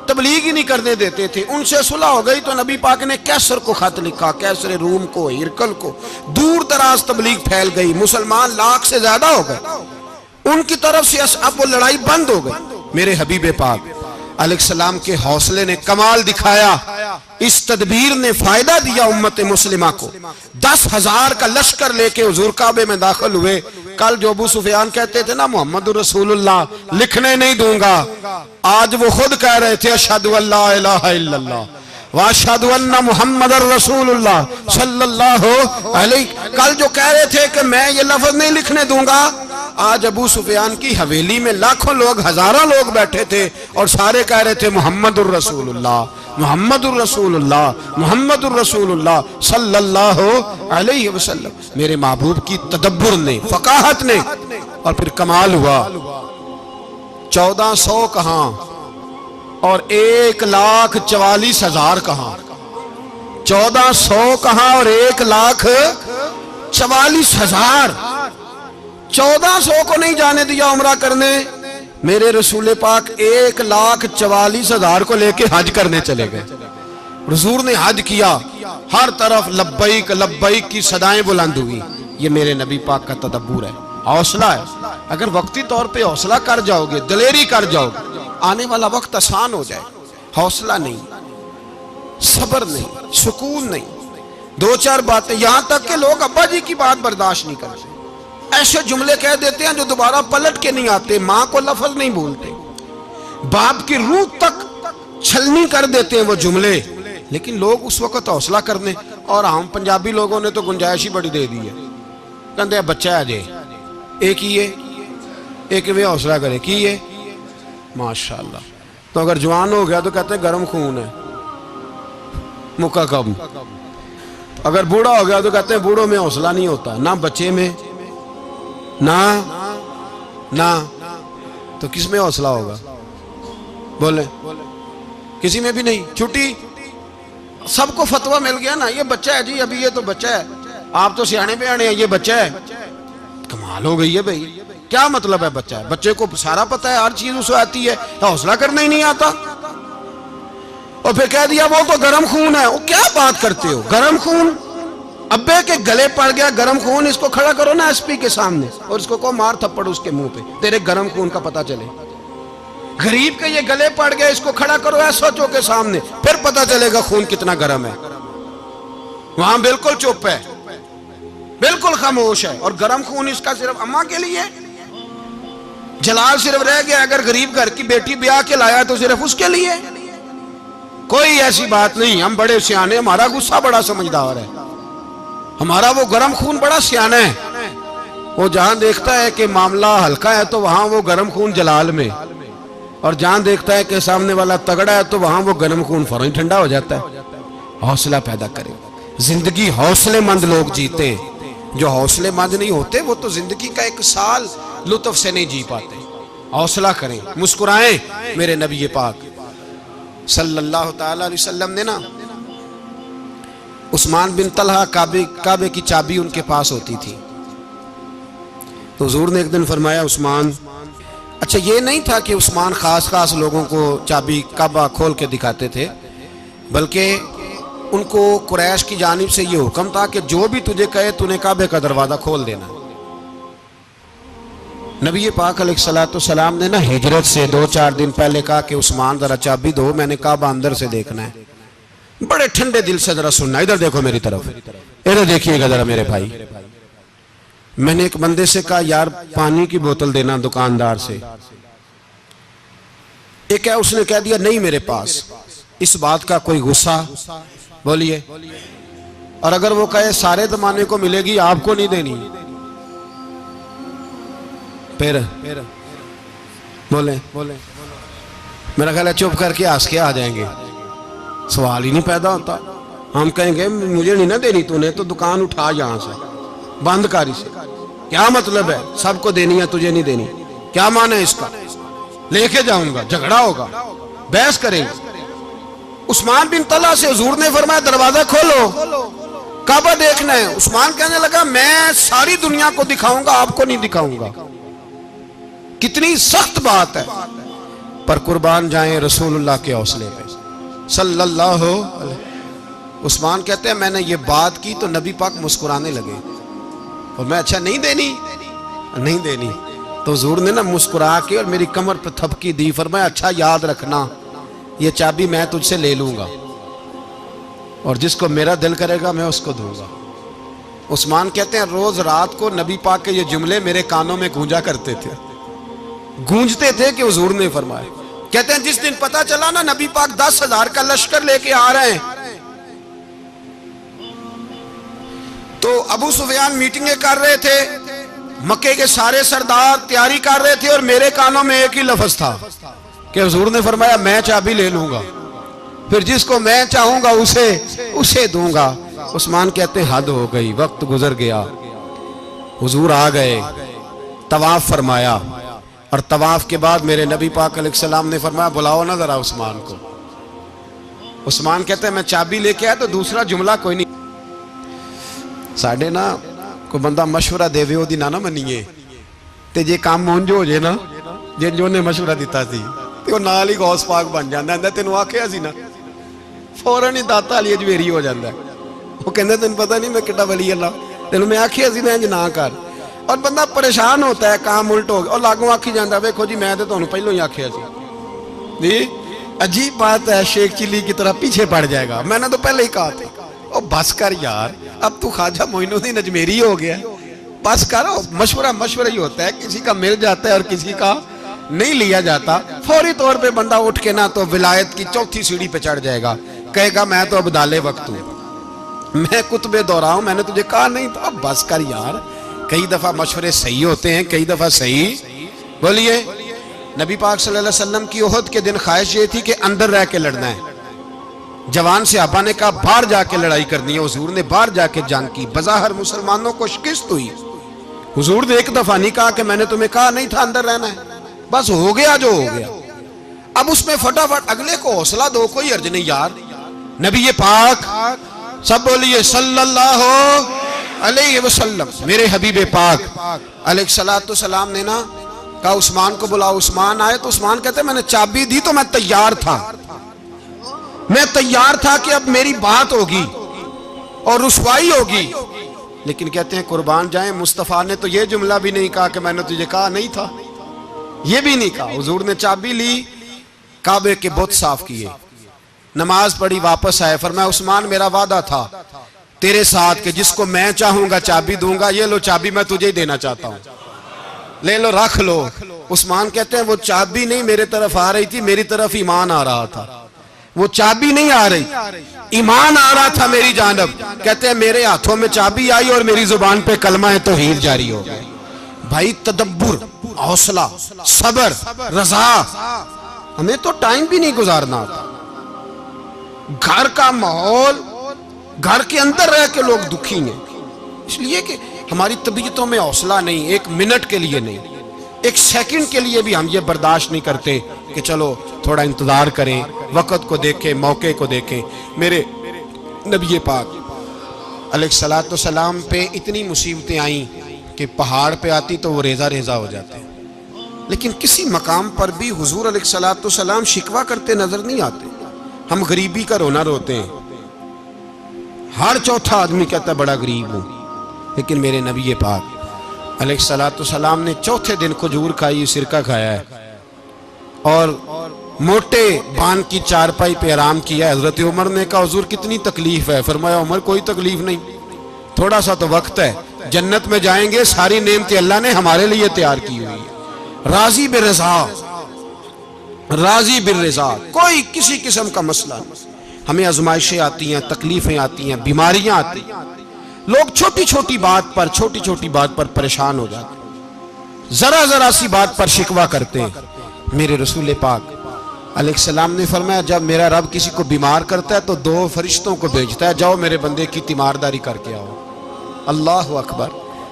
तबलीग ही नहीं करने देते थे। उनसे सुलह हो गई तो नबी पाक ने कैसर को खत लिखा, कैसर रूम को, हिरकल को, दूर दराज तबलीग फैल गई, मुसलमान लाख से ज्यादा हो गए। उनकी तरफ से अब वो लड़ाई बंद हो गई। मेरे हबीबे पाक अलैहिस्सलाम के हौसले ने कमाल दिखाया, इस तदबीर ने फायदा दिया उम्मत मुस्लिमा को। 10,000 का लश्कर लेके हुजूर काबे में दाखिल हुए। कल जो अबू सुफियान कहते थे ना मोहम्मद रसूलुल्लाह लिखने नहीं दूंगा, आज वो खुद कह रहे थे अशहदु अल्ला इलाहा इल्लल्लाह व अशहदु अन्ना मुहम्मदर रसूलुल्लाह सल्लल्लाहु अलैहि। कल जो कह रहे थे कि मैं ये लफ्ज नहीं लिखने दूंगा, आज अबू सुफियान की हवेली में लाखों लोग, हजारों लोग बैठे थे और सारे कह रहे थे मुहम्मदुर रसूलुल्लाह मुहम्मदुर रसूलुल्लाह मुहम्मदुर रसूलुल्लाह सल्लल्लाहु अलैहि वसल्लम। मेरे महबूब की तदब्बुर ने, फकाहत ने, और फिर कमाल हुआ। 1400 कहां और 1,44,000 कहां, 1400 कहां और 1,44,000। 1400 को नहीं जाने दिया उम्रा करने, मेरे रसूल पाक 1,44,000 को लेके हज करने चले गए। रसूल ने हज किया, हर तरफ लब्बैक लब्बैक की सदाएं बुलंद हुई। ये मेरे नबी पाक का तदब्बुर है, हौसला है। अगर वक्ती तौर पे हौसला कर जाओगे, दलेरी कर जाओगे, आने वाला वक्त आसान हो जाए। हौसला नहीं, सब्र नहीं, सुकून नहीं, दो चार बातें, यहां तक के लोग अब्बा जी की बात बर्दाश्त नहीं करते, ऐसे जुमले कह देते हैं जो दोबारा पलट के नहीं आते, माँ को लफ्ज नहीं बोलते, बाप की रूह तक छलनी कर देते हैं वो जुमले। लेकिन लोग उस वक्त हौसला करने, और हम पंजाबी लोगों ने तो गुंजाइश ही बड़ी दे दी है, कहते बच्चा है जे एक ही है, एक वे हौसला करे की है माशाल्लाह। तो अगर जवान हो गया तो कहते हैं गर्म खून है, मुका कब। अगर बूढ़ा हो गया तो कहते हैं बूढ़ों में हौसला नहीं होता, ना बच्चे में ना तो किस में हौसला होगा? बोले किसी में भी नहीं। छुट्टी, सबको फतवा मिल गया ना, ये बच्चा है जी, अभी ये तो बच्चा है, आप तो सियाने बयाने हैं, ये बच्चा है। कमाल हो गई है भाई, क्या मतलब है बच्चा है? बच्चे को सारा पता है, हर चीज उसे आती है, तो हौसला करना ही नहीं आता। और फिर कह दिया वो तो गर्म खून है। वो क्या बात करते हो, गर्म खून? अब्बे के गले पड़ गया गर्म खून, इसको खड़ा करो ना एसपी के सामने और इसको को मार थप्पड़ उसके मुंह पे, तेरे गर्म खून का पता चले। गरीब के ये गले पड़ गया, इसको खड़ा करो एसओचओ के सामने, फिर पता चलेगा खून कितना गर्म है। वहां बिल्कुल चुप है, बिल्कुल खामोश है। और गर्म खून इसका सिर्फ अम्मा के लिए, जलाल सिर्फ रह गया अगर गरीब घर की बेटी ब्याह के लाया तो सिर्फ उसके लिए। कोई ऐसी बात नहीं, हम बड़े सियाने, हमारा गुस्सा बड़ा समझदार है, हमारा वो गर्म खून बड़ा सियाना है। वो जहां देखता है कि मामला हल्का है तो वहां वो गर्म खून जलाल में, और जहां देखता है कि सामने वाला तगड़ा है तो वहां वो गर्म खून फौरन ठंडा हो जाता है। हौसला पैदा करें। जिंदगी हौसलेमंद लोग जीते हैं, जो हौसलेमंद नहीं होते वो तो जिंदगी का एक साल लुत्फ से नहीं जी पाते। हौसला करें, मुस्कुराएं। मेरे नबी पाक सल्लल्लाहु ताला अलैहि वसल्लम ने ना उस्मान बिन तलहा काबे की चाबी उनके पास होती थी, तो हुजूर ने एक दिन फरमाया उस्मान, अच्छा ये नहीं था कि उस्मान खास लोगों को चाबी काबा खोल के दिखाते थे, बल्कि उनको कुरैश की जानिब से ये हुक्म था कि जो भी तुझे कहे तूने काबे का दरवाजा खोल देना। नबी पाक अलैहिस्सलाम ने ना हिजरत से 2-4 दिन पहले कहा कि उस्मान जरा चाबी दो, मैंने काबा अंदर से देखना है। बड़े ठंडे दिल से जरा सुनना, इधर देखो मेरी तरफ, इधर देखिएगा जरा मेरे भाई। मैंने एक बंदे से कहा यार पानी की बोतल देना दुकानदार से, एक है उसने कह दिया नहीं मेरे पास। इस बात का कोई गुस्सा? बोलिए। और अगर वो कहे सारे जमाने को मिलेगी आपको नहीं देनी, फिर बोले मेरा ख्याल है चुप करके हंस के आ जाएंगे, सवाल ही नहीं पैदा होता। हम कहेंगे मुझे नहीं ना देनी तूने, तो दुकान उठा यहां से, बंद कर इसे। क्या मतलब है सबको देनी है तुझे नहीं देनी? क्या माने इसका? लेके जाऊंगा, झगड़ा होगा, बहस करेंगे। उस्मान बिन तलहा से हुजूर ने फरमाया दरवाजा खोलो, काबा देखना है। उस्मान कहने लगा मैं सारी दुनिया को दिखाऊंगा, आपको नहीं दिखाऊंगा। कितनी सख्त बात है, पर कुर्बान जाएं रसूलुल्लाह के हौसले पे सल्लल्लाहु अलैहि। उस्मान कहते हैं मैंने ये बात की तो नबी पाक मुस्कुराने लगे, और मैं अच्छा नहीं देनी, तो हुजूर ने ना मुस्कुरा के और मेरी कमर पर थपकी दी, फरमाया अच्छा याद रखना ये चाबी मैं तुझसे ले लूंगा, और जिसको मेरा दिल करेगा मैं उसको दूंगा। उस्मान कहते हैं रोज रात को नबी पाक के ये जुमले मेरे कानों में गूंजते थे कि हुजूर ने फरमाया। कहते हैं जिस दिन पता चला ना नबी पाक 10,000 का लश्कर लेके आ रहे हैं, तो अबू सुफियान मीटिंगें कर रहे थे, मक्के के सारे सरदार तैयारी कर रहे थे, और मेरे कानों में एक ही लफ्ज था कि हुजूर ने फरमाया मैं चाबी ले लूंगा, फिर जिसको मैं चाहूंगा उसे दूंगा। उस्मान कहते हद हो गई, वक्त गुजर गया। हुजूर आ गए, तवाफ फरमाया, और तवाफ के बाद मेरे नबी पाक अलैहिस्सलाम ने फरमाया बुलाओ ना जरा उस्मान को। उस्मान कहते हैं मैं चाबी लेके आया तो दूसरा जुमला कोई नहीं। साढ़े ना कोई बंदा मशवरा देवे ओदी ना मनीए, ते जे काम मुंज हो जाए ना, जे जो ने मशवरा दिता सी ते नाल ही गौस पाक बन जाता है। तेन आखिया सी ना, फौरन ही दाता वाली अजमेरी हो जाता है। वो कहते तेन पता नहीं मैं कितना वली अल्लाह, तेन मैं आखिया सी मैं ना कर, और बंदा परेशान होता है, काम उल्ट हो गया, और लागों आखी जाता वेखो जी मैं तो तुहानू पहलों ही आखिया सी। जी अजीब बात है, शेख चिल्ली की तरह पीछे पड़ जाएगा, मैंने तो पहले ही कहा था। और बस कर यार, अब तू ख्वाजा मोइनुद्दीन अजमेरी हो गया, बस कर। मशवरा ही होता है, किसी का मिल जाता है और किसी का नहीं लिया जाता। फौरी तौर पे बंदा उठ के ना तो विलायत की 4थी सीढ़ी पे चढ़ जाएगा, कहेगा मैं तो अब्दाले वक्त हूं, मैं कुतबे दौरा हूं, मैंने तुझे कहा नहीं। तो अब बस कर यार, कई दफा मशवरे सही होते हैं, कई दफा सही। बोलिए। नबी पाक सल्लल्लाहु अलैहि वसल्लम की ओहद के दिन ख्वाहिश ये थी कि अंदर रह के लड़ना है। जवान सहाबा ने कहा बाहर जाके लड़ाई करनी है। हुजूर ने बाहर जाके जंग की, बज़ाहिर मुसलमानों को शिकस्त हुई। हुजूर ने एक दफा नहीं कहा कि मैंने तुम्हें कहा नहीं था अंदर रहना है, बस हो गया जो हो गया। अब उसमें फटाफट अगले को हौसला दो, कोई अर्ज नहीं यार। नबी ये पाक, सब बोलिए सल्लल्लाहु अलैहि वसल्लम, मेरे हबीब पाक अलैहिस्सलातु सलाम ने ना कहा उस्मान को बुलाओ। उस्मान आए तो उस्मान कहते मैंने चाबी दी तो मैं तैयार था कि अब मेरी बात होगी और रुसवाई होगी। लेकिन कहते हैं कुर्बान जाए, मुस्तफा ने तो ये जुमला भी नहीं कहा कि मैंने तुझे कहा नहीं था, ये भी नहीं कहा। हुजूर ने चाबी ली, काबे के बुत साफ किए, नमाज पढ़ी, वापस आए। फरमाया उस्मान मेरा वादा था तेरे साथ कि जिसको मैं चाहूंगा चाबी दूंगा, ये लो चाबी मैं तुझे ही देना चाहता हूं, ले लो रख लो। उस्मान कहते हैं वो चाबी नहीं मेरे तरफ आ रही थी, मेरी तरफ ईमान आ रहा था। वो चाबी नहीं आ रही, ईमान आ रहा था मेरी जानब। कहते हैं मेरे हाथों में चाबी आई और मेरी जुबान पे कलमा है तौहीद जारी हो गया। भाई तदब्बुर, हौसला, सबर, रजा। हमें तो टाइम भी नहीं गुजारना आता। घर का माहौल, घर के अंदर रह के लोग दुखी हैं, इसलिए कि हमारी तबीयतों में हौसला नहीं। एक मिनट के लिए नहीं, एक सेकंड के लिए भी हम ये बर्दाश्त नहीं करते कि चलो थोड़ा इंतजार करें, वक्त को देखें, मौके को देखें। मेरे नबी पाक अलैहिस्सलातु सलाम पे इतनी मुसीबतें आई कि पहाड़ पे आती तो वो रेजा रेजा हो जाते, लेकिन किसी मकाम पर भी हुजूर अलैहिस्सलातु सलाम शिकवा करते नजर नहीं आते। हम गरीबी का रोना रोते हैं, हर चौथा आदमी कहता है बड़ा गरीब हूं, लेकिन मेरे नबी पाक अलैहिस्सलातु सलाम ने चौथे दिन खजूर खाई, सिरका खाया है और मोटे बान की चारपाई पे आराम किया। हजरत उमर ने कहा हुजूर कितनी तकलीफ है? फरमाया उमर कोई तकलीफ नहीं, थोड़ा सा तो वक्त है, जन्नत में जाएंगे, सारी नेमतें अल्लाह ने हमारे लिए तैयार की हुई है। राजी बिरज़ा, राजी बिरज़ा, कोई किसी किस्म का मसला नहीं। हमें आजमाइशें आती हैं, तकलीफें आती हैं, बीमारियां आती हैं, लोग छोटी छोटी बात पर परेशान हो जाते हैं, जरा जरा सी बात पर शिकवा करते हैं। मेरे रसूल पाक अलैहिस्सलाम ने फरमाया जब मेरा रब किसी को बीमार करता है तो 2 फरिश्तों को भेजता है, जाओ मेरे बंदे की तीमारदारी करके आओ। अल्लाह अकबर,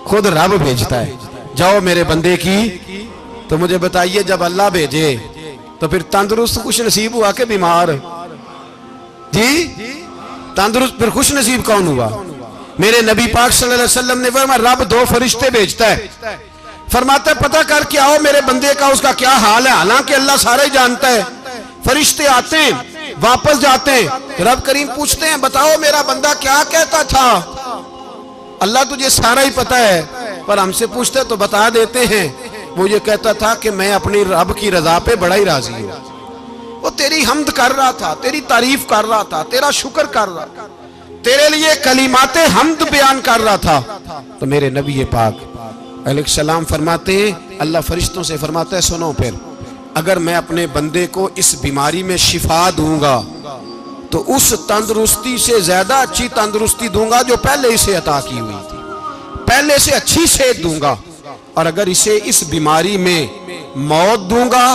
खुद रब भेजता है, जाओ मेरे बंदे की। तो मुझे बताइए जब अल्लाह भेजे तो फिर तंदुरुस्त खुश नसीब हुआ के बीमार? जी तंदुरुस्त फिर खुश नसीब कौन हुआ? मेरे नबी पाक सल्लल्लाहु अलैहि वसल्लम ने फरमाया रब 2 फरिश्ते भेजता है, फरमाता है पता करके आओ मेरे बंदे का उसका क्या हाल है। हालांकि अल्लाह सारा ही जानता है। फरिश्ते आते हैं, वापस जाते हैं, रब करीम पूछते हैं बताओ मेरा बंदा क्या कहता था? अल्लाह तुझे सारा ही पता है, पर हमसे पूछते तो बता देते हैं। वो ये कहता था कि मैं अपनी रब की रजा पे बड़ा ही राजी हूं। वो तेरी हमद कर रहा था, तेरी तारीफ कर रहा था, तेरा शुक्र कर रहा था, तेरे लिए कलीमाते हमद बयान कर रहा था। तो मेरे नबी पाक अलैहिस्सलाम फरमाते हैं, अल्लाह फरिश्तों से फरमाता है सुनो फिर, अगर मैं अपने बंदे को इस बीमारी में शिफा दूंगा तो उस तंदुरुस्ती से ज्यादा अच्छी तंदुरुस्ती दूंगा जो पहले इसे अता की हुई थी, पहले से अच्छी सेहत दूंगा। और अगर इसे इस बीमारी में मौत दूंगा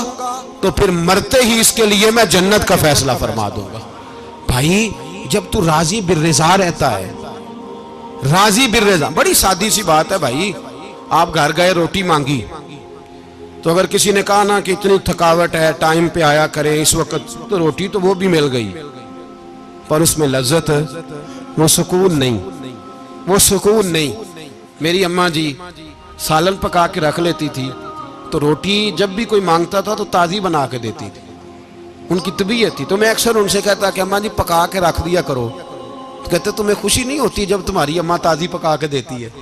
तो फिर मरते ही इसके लिए मैं जन्नत का फैसला फरमा दूंगा। भाई जब तू राजी बिर्रिज़ा रहता है, राजी बिर्रिज़ा, बड़ी सादी सी बात है भाई। आप घर गए, रोटी मांगी, तो अगर किसी ने कहा ना कि इतनी थकावट है, टाइम पे आया करें इस वक्त, तो रोटी तो वो भी मिल गई, पर उसमें लज्जत, वो सुकून नहीं, वो सुकून नहीं। मेरी अम्मा जी सालन पका के रख लेती थी, तो रोटी जब भी कोई मांगता था तो ताज़ी बना के देती थी, उनकी तबीयत थी। तो मैं अक्सर उनसे कहता कि अम्मा जी पका के रख दिया करो। तो कहते तुम्हें खुशी नहीं होती जब तुम्हारी अम्मा ताज़ी पका के देती है?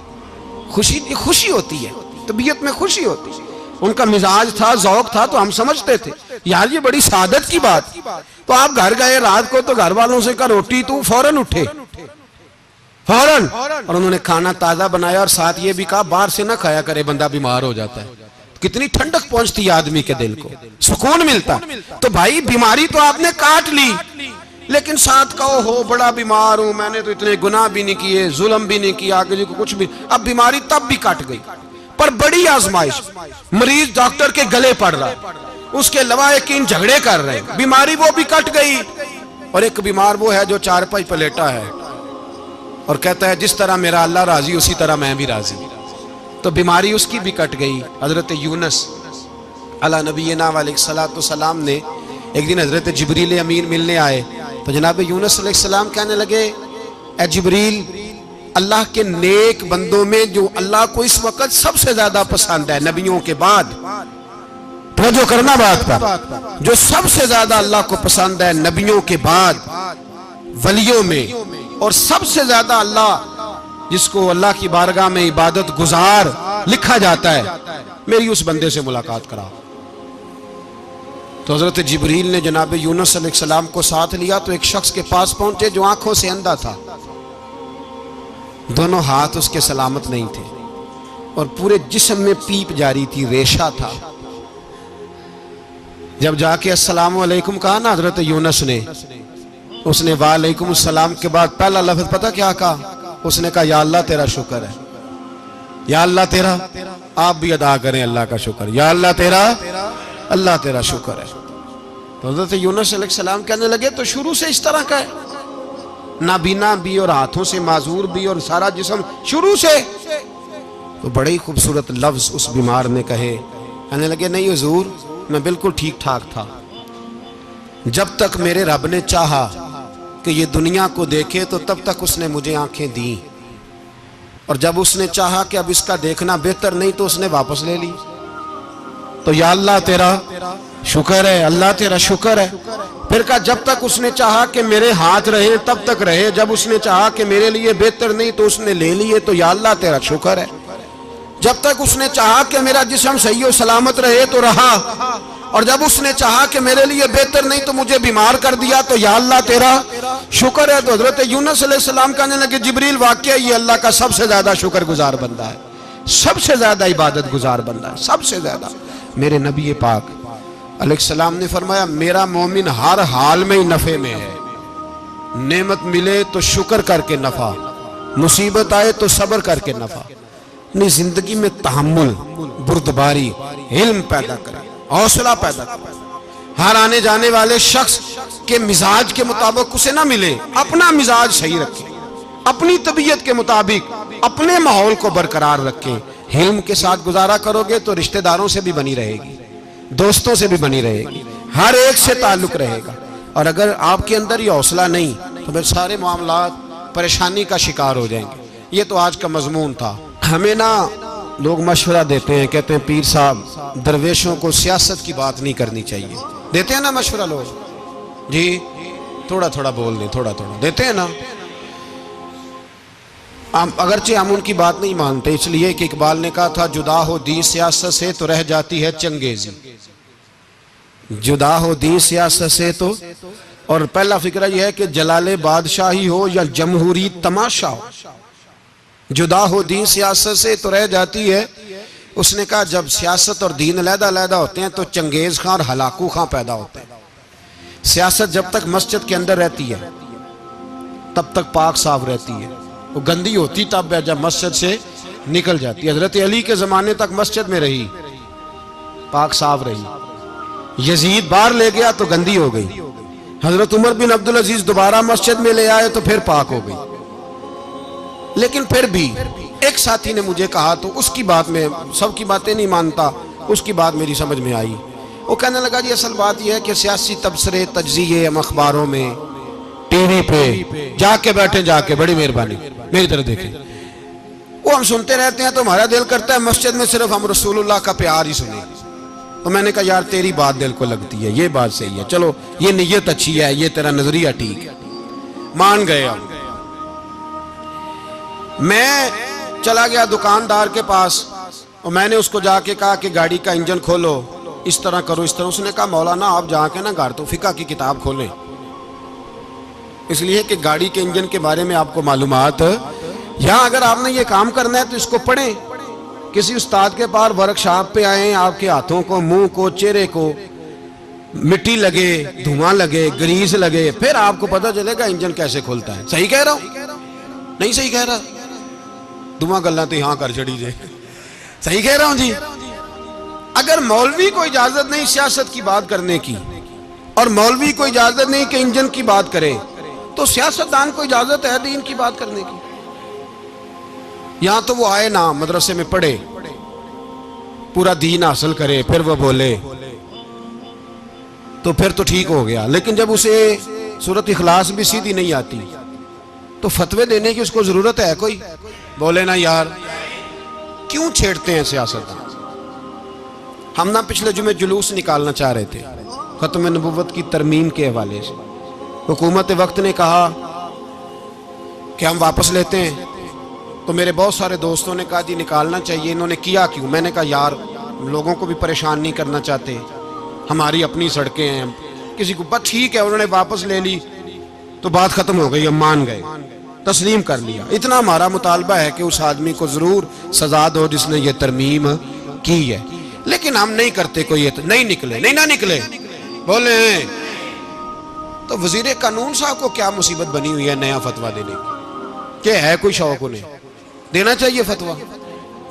खुशी होती है, तबीयत में खुशी होती है। उनका मिजाज था, जौक था, तो हम समझते थे यार ये बड़ी सादत की बात। तो आप घर गए रात को, तो घर वालों से कहा रोटी, तू फौरन उठे, फौरन। और उन्होंने खाना ताजा बनाया और साथ ये भी कहा बाहर से ना खाया करे, बंदा बीमार हो जाता है। कितनी ठंडक पहुंचती है आदमी के दिल को, सुकून मिलता। तो भाई बीमारी तो आपने काट ली, लेकिन साथ कहो हो बड़ा बीमार हूं, मैंने तो इतने गुनाह भी नहीं किए, जुल्म भी नहीं किया, किसी को कुछ भी। अब बीमारी तब भी कट गई, पर बड़ी आजमाइश, मरीज डॉक्टर के गले पड़ रहा, उसके लवाहिकीन झगड़े कर रहे, बीमारी वो भी कट गई। और एक बीमार वो है जो चारपाई पर लेटा है और कहता है जिस तरह मेरा अल्लाह राजी उसी तरह मैं भी राजी। तो बीमारी उसकी भी कट गई। हजरत यूनुस अला नबीना अलैहिस्सलातु सलाम ने एक दिन हजरत जिब्रील अमीन मिलने आए, तो जनाब यूनुस अलैहिस्सलाम कहने लगे ए जिब्रील, अल्लाह के नेक बंदों में जो अल्लाह को इस वक्त सबसे ज्यादा पसंद है नबियों के बाद, जो करना बात का, जो सबसे ज्यादा अल्लाह को पसंद है नबियों के बाद वलियों में, और सबसे ज्यादा अल्लाह जिसको अल्लाह की बारगाह में इबादत गुजार लिखा जाता है, मेरी उस बंदे से मुलाकात करा। तो हजरत जिब्रील ने जनाब यूनुस अलैहिस्सलाम को साथ लिया, तो एक शख्स के पास पहुंचे जो आंखों से अंधा था, दोनों हाथ उसके सलामत नहीं थे और पूरे जिस्म में पीप जारी थी, रेशा था। जब जाके अस्सलाम वालेकुम कहा ना हजरत यूनुस ने, उसने वालेकुम सलाम के बाद पहला लफ्ज पता क्या कहा? उसने कहा या अल्लाह तेरा शुक्र है, या अल्लाह तेरा आप भी अदा करें अल्लाह का शुक्र, या अल्लाह तेरा शुक्र है। तो हज़रत यूनुस अलैहिस्सलाम कहने लगे तो शुरू से इस तरह का है, नाबीना भी और हाथों से माजूर भी और सारा जिस्म शुरू से। तो बड़े ही खूबसूरत लफ्ज उस बीमार ने कहे। कहने लगे नहीं हुजूर, मैं बिल्कुल ठीक ठाक था, जब तक मेरे रब ने चाहा कि ये दुनिया को देखे तो तब तक उसने मुझे आंखें दी, और जब उसने चाहा कि अब इसका देखना बेहतर नहीं तो उसने वापस ले ली। तो या अल्लाह तेरा शुक्र है, अल्लाह तेरा शुक्र है। फिर कहा जब तक उसने चाहा कि मेरे हाथ रहे तब तक रहे, जब उसने चाहा कि मेरे लिए बेहतर नहीं तो उसने ले लिए, तो या अल्लाह तेरा शुक्र है। जब तक उसने चाहा कि मेरा जिस्म सही और सलामत रहे तो रहा, और जब उसने चाहा कि मेरे लिए बेहतर नहीं तो मुझे बीमार कर दिया, तो या अल्लाह तेरा शुक्र है। तो हजरत यूनुस अलैहिस्सलाम कहने लगे जिब्रील वाकई ये अल्लाह का सबसे ज्यादा शुक्रगुजार बंदा है, सबसे ज्यादा इबादत गुजार बंदा है, सबसे ज्यादा। मेरे नबी पाक अलैहिस्सलाम ने फरमाया मेरा मोमिन हर हाल में ही नफे में है, नेमत मिले तो शुक्र करके नफा, मुसीबत आए तो सब्र करके नफा। अपनी जिंदगी में तहम्मुल, बुर्दबारी, इल्म पैदा करे, हौसला पैदा करे। हर आने जाने वाले शख्स के मिजाज के मुताबिक उसे ना मिले, अपना मिजाज सही रखे, अपनी तबीयत के मुताबिक अपने माहौल को बरकरार रखे। हिल्म के साथ गुजारा करोगे तो रिश्तेदारों से भी बनी रहेगी, दोस्तों से भी बनी रहेगी, हर एक से ताल्लुक रहेगा। और अगर आपके अंदर ये हौसला नहीं तो फिर सारे मामलात परेशानी का शिकार हो जाएंगे। ये तो आज का मजमून था। हमें ना लोग मशवरा देते हैं, कहते हैं पीर साहब दरवेशों को सियासत की बात नहीं करनी चाहिए, देते हैं ना मशवरा लोग जी, थोड़ा थोड़ा बोल दें, थोड़ा थोड़ा देते हैं ना। अगरचे हम उनकी बात नहीं मानते, इसलिए कि इकबाल ने कहा था जुदा हो दी सियासत से तो रह जाती है चंगेजी, जुदा हो दी सियासत से तो। और पहला फिक्र यह है कि जलाले बादशाही हो या जमहूरी तमाशा हो, जुदा हो दीन सियासत से तो रह जाती है। उसने कहा जब सियासत और दीन अलहदा होते हैं तो चंगेज खां और हलाकू खां पैदा होते हैं। सियासत जब तक मस्जिद के अंदर रहती है तब तक पाक साफ रहती है, वो गंदी होती तब है जब मस्जिद से निकल जाती है। हजरत अली के जमाने तक मस्जिद में रही, पाक साफ रही। यजीद बाहर ले गया तो गंदी हो गई। हजरत उमर बिन अब्दुल अजीज दोबारा मस्जिद में ले आए तो फिर पाक हो गई। लेकिन फिर भी एक साथी ने मुझे कहा, तो उसकी बात में सबकी बातें नहीं मानता, उसकी बात मेरी समझ में आई। वो कहने लगा जी असल बात यह है कि सियासी तबसरे तज्जिए हम अखबारों में टीवी पे जाके बैठे, जाके बड़ी मेहरबानी मेरी तरफ देखें, वो हम सुनते रहते हैं तो हमारा दिल करता है मस्जिद में सिर्फ हम रसूलुल्लाह का प्यार ही सुने। तो मैंने कहा यार तेरी बात दिल को लगती है, ये बात सही है, चलो ये नीयत अच्छी है, ये तेरा नजरिया ठीक है, मान गए हम। मैं चला गया दुकानदार के पास और मैंने उसको जाके कहा कि गाड़ी का इंजन खोलो, इस तरह करो, इस तरह। उसने कहा मौलाना आप जाके ना घर तो फिका की किताब खोलें, इसलिए कि गाड़ी के इंजन के बारे में आपको मालूमात, यहाँ अगर आपने ये काम करना है तो इसको पढ़ें, किसी उस्ताद के पास वर्कशॉप पे आए, आपके हाथों को, मुंह को, चेहरे को मिट्टी लगे, धुआं लगे, ग्रीस लगे, फिर आपको पता चलेगा इंजन कैसे खुलता है। सही कह रहा हूं नहीं सही कह रहा? धुआं गल्ला तो यहां कर चढ़ी जे, सही कह रहा हूं जी। अगर मौलवी को इजाजत नहीं सियासत की बात करने की और मौलवी को इजाजत नहीं कि इंजन की बात करे, तो सियासतदान को इजाजत है दीन की बात करने की। यहां तो वो आए ना मदरसे में पढ़े, पूरा दीन हासिल करे, फिर वो बोले तो फिर तो ठीक हो गया। लेकिन जब उसे सूरत इखलास भी सीधी नहीं आती तो फतवे देने की उसको जरूरत है कोई? बोले ना यार क्यों छेड़ते हैं सियासत। हम ना पिछले जुमे जुलूस निकालना चाह रहे थे खत्म नबुव्वत की तरमीम के हवाले से। हुकूमत वक्त ने कहा कि हम वापस लेते हैं, तो मेरे बहुत सारे दोस्तों ने कहा जी निकालना चाहिए। इन्होंने किया क्यों? मैंने कहा यार लोगों को भी परेशान नहीं करना चाहते, हमारी अपनी सड़कें हैं, किसी को बस ठीक है। उन्होंने वापस ले ली तो बात खत्म हो गई, हम मान गए, तस्लीम कर लिया। इतना हमारा मुतालबा है कि उस आदमी को जरूर सजा दो जिसने ये तरमीम की है। लेकिन हम नहीं करते, कोई नहीं निकले, नहीं ना निकले बोले। तो वजीर कानून साहब को क्या मुसीबत बनी हुई है नया फतवा देने की? क्या है कोई शौक उन्हें? देना चाहिए फतवा।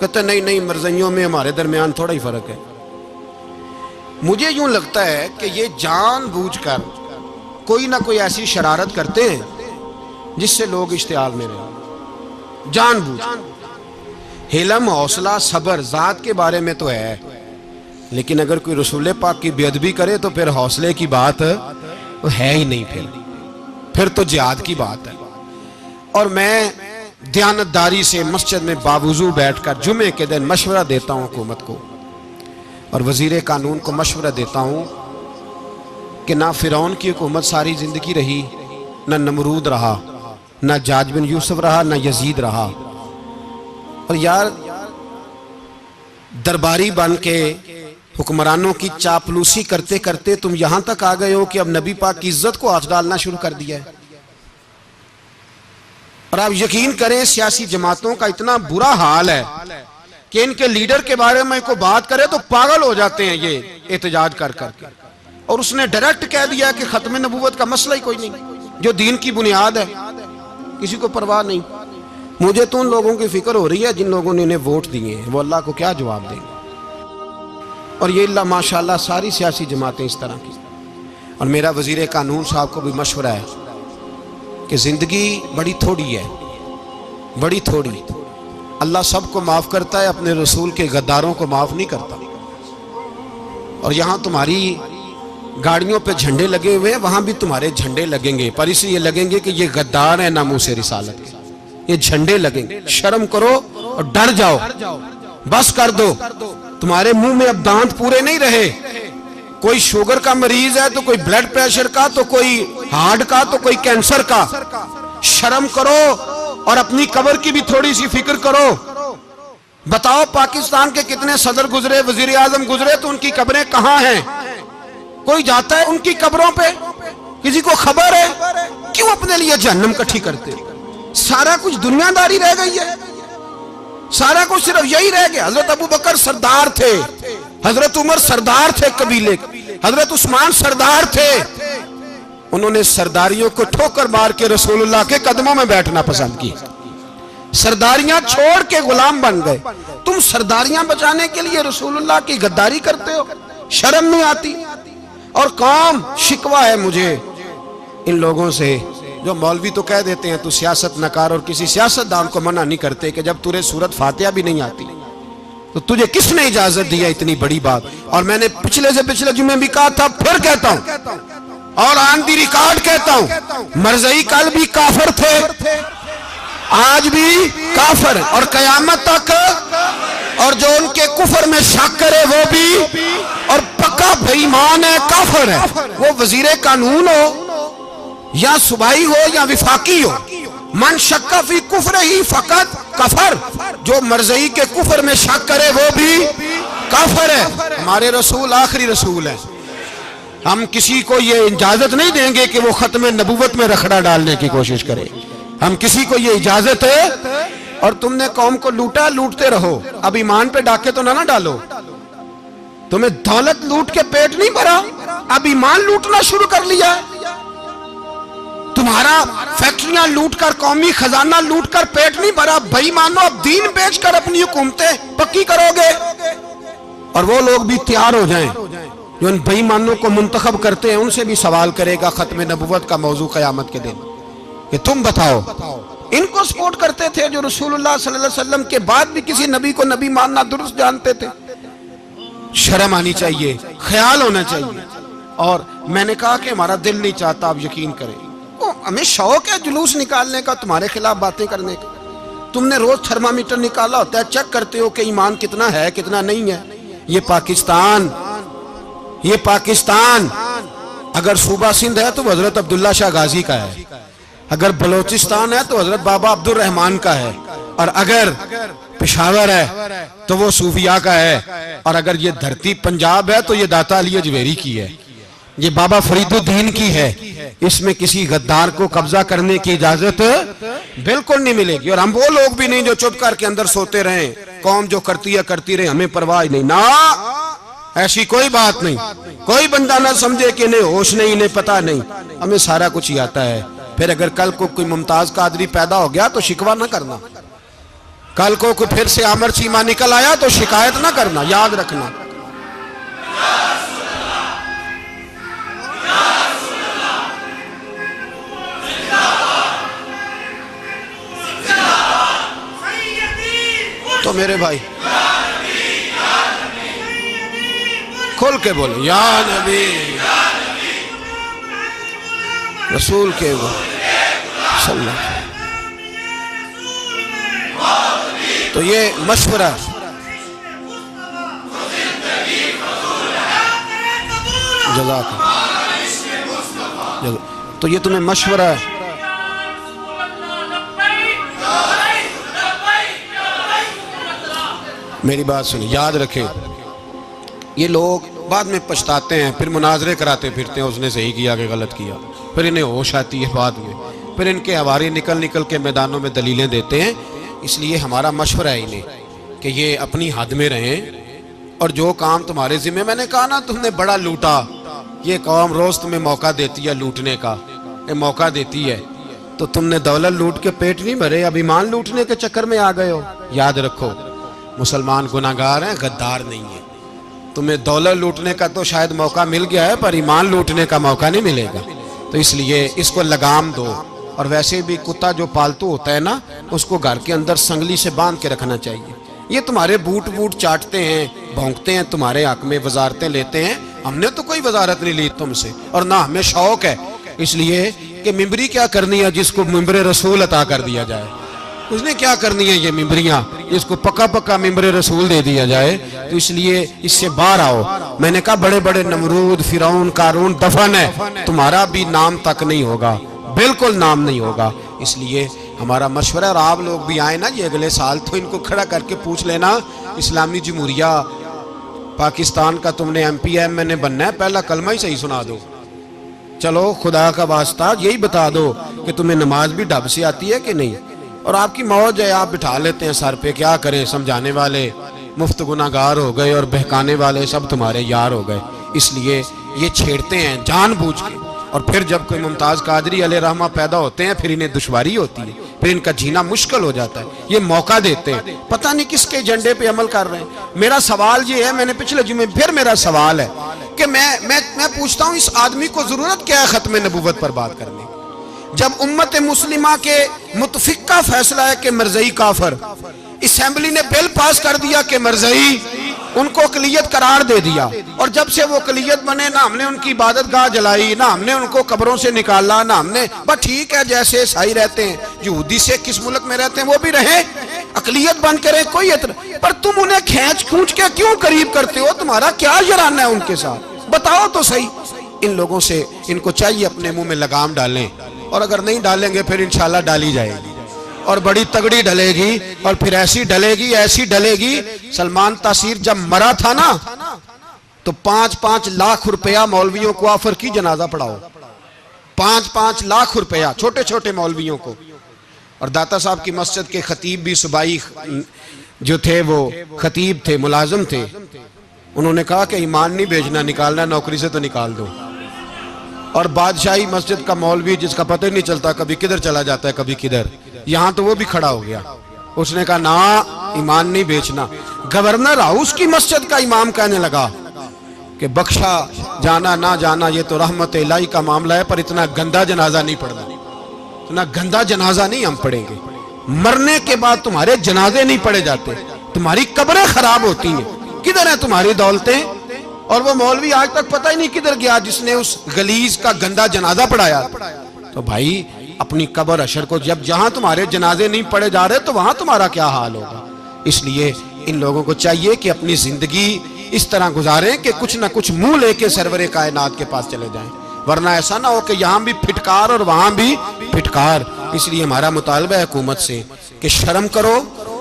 कहते नहीं नहीं, मरज़इयों में हमारे दरमियान थोड़ा ही फर्क है। मुझे यूं लगता है कि ये जानबूझकर कोई ना कोई ऐसी शरारत करते हैं जिससे लोग इश्तियाल में रहे, जानबूझ। हिलम, हौसला, सब्र ज़ात के बारे में तो है, लेकिन अगर कोई रसूल पाक की बेअदबी करे तो फिर हौसले की बात है ही नहीं, फिर तो जिहाद की बात है। और मैं दयानतदारी से मस्जिद में बावजू बैठकर जुमे के दिन मशवरा देता हूँ हुकूमत को और वजीर कानून को मशवरा देता हूँ कि ना फिरौन की हुकूमत सारी जिंदगी रही, ना नमरूद रहा, ना जाज बिन यूसुफ रहा, ना यजीद रहा। और यार दरबारी बन के हुक्मरानों की चापलूसी करते करते तुम यहां तक आ गए हो कि अब नबी पाक की इज्जत को हाथ डालना शुरू कर दिया है। और आप यकीन करें सियासी जमातों का इतना बुरा हाल है कि इनके लीडर के बारे में कोई बात करे तो पागल हो जाते हैं ये एहतजाज कर करके। और उसने डायरेक्ट कह दिया कि खत्म नबूवत का मसला ही कोई नहीं, जो दीन की बुनियाद है, किसी को परवाह नहीं। मुझे तो उन लोगों की फिक्र हो रही है जिन लोगों ने इन्हें वोट दिए हैं, वो अल्लाह को क्या जवाब देंगे। और ये अल्लाह माशाल्लाह सारी सियासी जमातें इस तरह की। और मेरा वजीर कानून साहब को भी मशवरा है कि जिंदगी बड़ी थोड़ी है, बड़ी थोड़ी। अल्लाह सबको माफ करता है, अपने रसूल के गद्दारों को माफ नहीं करता। और यहाँ तुम्हारी गाड़ियों पे झंडे लगे हुए हैं, वहां भी तुम्हारे झंडे लगेंगे, पर इसलिए लगेंगे कि ये गद्दार है नामूस रिसालत के। ये झंडे लगेंगे। शर्म करो और डर जाओ, बस कर दो। तुम्हारे मुंह में अब दांत पूरे नहीं रहे। कोई शुगर का मरीज है तो कोई ब्लड प्रेशर का, तो कोई हार्ट का, तो कोई कैंसर का। शर्म करो और अपनी कब्र की भी थोड़ी सी फिक्र करो। बताओ पाकिस्तान के कितने सदर गुजरे, वजीर आजम गुजरे, तो उनकी कब्रें कहां हैं? कोई जाता है उनकी कब्रों पे? किसी को खबर है? क्यों अपने लिए जहन्नम इकट्ठी करते? सारा कुछ दुनियादारी रह गई है, सारा कुछ सिर्फ यही रह गया। हजरत अबू बकर सरदार थे, हजरत उमर सरदार थे कबीले, हजरत उस्मान सरदार थे। उन्होंने सरदारियों को ठोकर मार के रसूलुल्लाह के कदमों में बैठना पसंद किया। सरदारियां छोड़ के गुलाम बन गए। तुम सरदारियां बचाने के लिए रसूलुल्लाह की गद्दारी करते हो, शर्म नहीं आती? और कौम शिकवा है मुझे इन लोगों से जो मौलवी तो कह देते हैं तू सियासत न कर, और किसी सियासतदान को मना नहीं करते कि जब तुझे सूरत फातिहा भी नहीं आती तो तुझे किसने इजाजत दी है इतनी बड़ी बात। और मैंने पिछले से पिछले जुम्मे भी कहा था, फिर कहता हूं और ऑन दी रिकॉर्ड कहता हूं, मरज़ई कल भी काफिर थे, आज भी काफिर और कयामत तक। और जो उनके कुफर में शक करे वो भी, और पक्का बेईमान है, काफिर है। वो वजीर कानून हो या सुबाई हो या विफाकी हो, मन शक्का फी कुफर ही फकत कफर। जो मरज़ई के कुफर में शक करे वो भी काफिर है। हमारे रसूल आखिरी रसूल है। हम किसी को ये इजाजत नहीं देंगे कि वो खत्म नबूवत में रखड़ा डालने की कोशिश करे। हम किसी को ये इजाजत है। और तुमने कौम को लूटा, लूटते रहो, अब ईमान पे डाके तो ना डालो। तुम्हें दौलत लूट के पेट नहीं भरा, अब ईमान लूटना शुरू कर लिया। तुम्हारा फैक्ट्रियां लूटकर, कौमी खजाना लूटकर पेट नहीं भरा। बेईमानो, अब दीन बेचकर अपनी हुकूमतें पक्की करोगे। और वो लोग भी तैयार हो जाएं जो इन बेईमानों को मुंतखब करते हैं, उनसे भी सवाल करेगा खत्म नबूवत का मौजू कयामत के दिन कि तुम बताओ। इनको सपोर्ट करते थे जो रसूलुल्लाह सल्लल्लाहु अलैहि वसल्लम के बाद भी किसी नबी को नबी मानना दुरुस्त जानते थे। शर्म आनी चाहिए, ख्याल होना चाहिए। और मैंने कहा कि हमारा दिल नहीं चाहता, आप यकीन करें, हमें शौक है जुलूस निकालने का, तुम्हारे खिलाफ बातें करने का। तुमने रोज थर्मामीटर निकाला होता है, चेक करते हो कि ईमान कितना है कितना नहीं है। ये पाकिस्तान अगर सूबा सिंध है तो हजरत अब्दुल्ला शाह गाजी का है, अगर बलोचिस्तान है तो हजरत बाबा अब्दुल रहमान का है, और अगर पेशावर है तो वो सूफिया का है, और अगर ये धरती पंजाब है तो ये दाता अली अजमेरी की है, ये बाबा फरीदुद्दीन की है। इसमें किसी गद्दार को कब्जा करने की इजाजत बिल्कुल नहीं मिलेगी। और हम वो लोग भी नहीं जो चुप करके अंदर सोते रहे, कौम जो करती है करती रहे, हमें परवाह नहीं। ना, ऐसी कोई बात नहीं। कोई बंदा ना समझे कि इन्हें होश नहीं, इन्हें पता नहीं, हमें सारा कुछ ही आता है। फिर अगर कल को कोई मुमताज कादरी पैदा हो गया तो शिकवा ना करना, कल को कोई फिर से आमर चीमा निकल आया तो शिकायत ना करना, याद रखना। तो मेरे भाई खोल के बोले या नबी रसूल के वो सल्लल्लाहु। तो ये मशवरा जज़ाक, तो ये तुम्हें मशवरा है। मेरी बात सुनिए, याद रखें, ये लोग बाद में पछताते हैं, फिर मुनाजरे कराते फिरते हैं, उसने सही किया कि गलत किया, फिर इन्हें होश आती है बाद में, फिर इनके हवारी निकल निकल के मैदानों में दलीलें देते हैं। इसलिए हमारा मशवरा है इन्हें कि ये अपनी हद में रहें और जो काम तुम्हारे जिम्मे, मैंने कहा ना तुमने बड़ा लूटा, ये कौम रोज तुम्हें मौका देती है लूटने का, ये मौका देती है, तो तुमने दौलत लूट के पेट नहीं भरे, अब ईमान लूटने के चक्कर में आ गए हो। याद रखो, मुसलमान गुनाहगार हैं, गद्दार नहीं है। तुम्हें दौलत लूटने का तो शायद मौका मिल गया है, पर ईमान लूटने का मौका नहीं मिलेगा। तो इसलिए इसको लगाम दो। और वैसे भी कुत्ता जो पालतू होता है ना, उसको घर के अंदर संगली से बांध के रखना चाहिए। ये तुम्हारे बूट बूट चाटते हैं, भौंकते हैं, तुम्हारे हक में वजारतें लेते हैं। हमने तो कोई वजारत नहीं ली तुमसे, और ना हमें शौक है इसलिए कि मिंबरी क्या करनी है जिसको मिंबरे रसूल अता कर दिया जाए। उसने क्या करनी है ये मिंबरियां, इसको पक्का पक्का मिंबरे रसूल दे दिया जाए। तो इसलिए इससे बाहर आओ। मैंने कहा बड़े बड़े नमरूद, फिरौन, कारून दफन है, तुम्हारा भी नाम तक नहीं होगा, बिल्कुल नाम नहीं होगा। इसलिए हमारा मशवरा, और आप लोग भी आए ना ये अगले साल, तो इनको खड़ा करके पूछ लेना, इस्लामी जमहूरिया पाकिस्तान का तुमने MPM बनना है, पहला कलमा ही सही सुना दो। चलो खुदा का वास्ता यही बता दो कि तुम्हें नमाज भी ढब से आती है कि नहीं। और आपकी मौज है, आप बिठा लेते हैं सर पे, क्या करें, समझाने वाले मुफ्त गुनाहगार हो गए और बहकाने वाले सब तुम्हारे यार हो गए। इसलिए ये छेड़ते हैं जानबूझ के। और फिर जब कोई मुमताज़ कादरी अलैहि रहमा पैदा होते हैं, फिर इन्हें दुश्वारी होती है, फिर इनका जीना मुश्किल हो जाता है। ये मौका देते हैं, पता नहीं किसके एजेंडे पे अमल कर रहे हैं। मेरा सवाल ये है, मैंने पिछले जुमे, फिर मेरा सवाल है कि मैं पूछता हूँ, इस आदमी को जरूरत क्या है खत्म नबूवत पर बात करने, जब उम्मत मुस्लिमा के मुतफिका फैसला है कि मरज़ई काफर, असेंबली ने बिल पास कर दिया कि मरज़ई, उनको अक़लियत करार दे दिया। और जब से वो अक़लियत बने, ना हमने उनकी इबादत गाह जलाई, ना हमने उनको कब्रों से निकाला, ना हमने, बस ठीक है जैसे ईसाई रहते हैं, यहूदी से किस मुल्क में रहते हैं वो भी रहे, अक़लियत बन के रहे, कोई पर तुम उन्हें खींच खूंच के क्यों करीब करते हो? तुम्हारा क्या जराना है उनके साथ, बताओ तो सही। इन लोगों से, इनको चाहिए अपने मुंह में लगाम डालें, और अगर नहीं डालेंगे फिर इंशाल्लाह डाली जाएगी, और बड़ी तगड़ी डलेगी, और फिर ऐसी डलेगी, ऐसी डलेगी। सलमान तासीर जब मरा था ना, तो 5-5 लाख रुपया मौलवियों को ऑफर की, जनाजा पढ़ाओ, 5-5 लाख रुपया छोटे छोटे मौलवियों को। और दाता साहब की मस्जिद के खतीब भी सुबाई जो थे, वो खतीब थे, मुलाजिम थे, उन्होंने कहा कि ईमान नहीं बेचना, निकालना नौकरी से तो निकाल दो। और बादशाही मस्जिद का मौलवी जिसका पता ही नहीं चलता, कभी किधर चला जाता है कभी किधर, यहाँ तो वो भी खड़ा हो गया, उसने कहा ना ईमान नहीं बेचना। गवर्नर हाउस की मस्जिद का इमाम कहने लगा कि बख्शा जाना ना जाना ये तो रहमत इलाही का मामला है, पर इतना गंदा जनाजा नहीं पढ़ना, इतना गंदा जनाजा नहीं हम पढ़ेंगे। मरने के बाद तुम्हारे जनाजे नहीं पढ़े जाते, तुम्हारी कब्रें खराब होती हैं, किधर है तुम्हारी दौलतें? और वो मौलवी आज तक पता ही नहीं किधर गया जिसने उस गलीज का गंदा जनाजा पढ़ाया। तो भाई अपनी कब्र अशर को, जब जहां तुम्हारे जनाजे नहीं पढ़े जा रहे तो वहां तुम्हारा क्या हाल होगा। इसलिए इन लोगों को चाहिए कि अपनी जिंदगी इस तरह गुजारें कि कुछ ना कुछ मुंह लेके सरवरे कायनात के पास चले जाएं, वरना ऐसा ना हो कि यहाँ भी फिटकार और वहां भी फिटकार। इसलिए हमारा मुतालबा है हुकूमत से कि शर्म करो,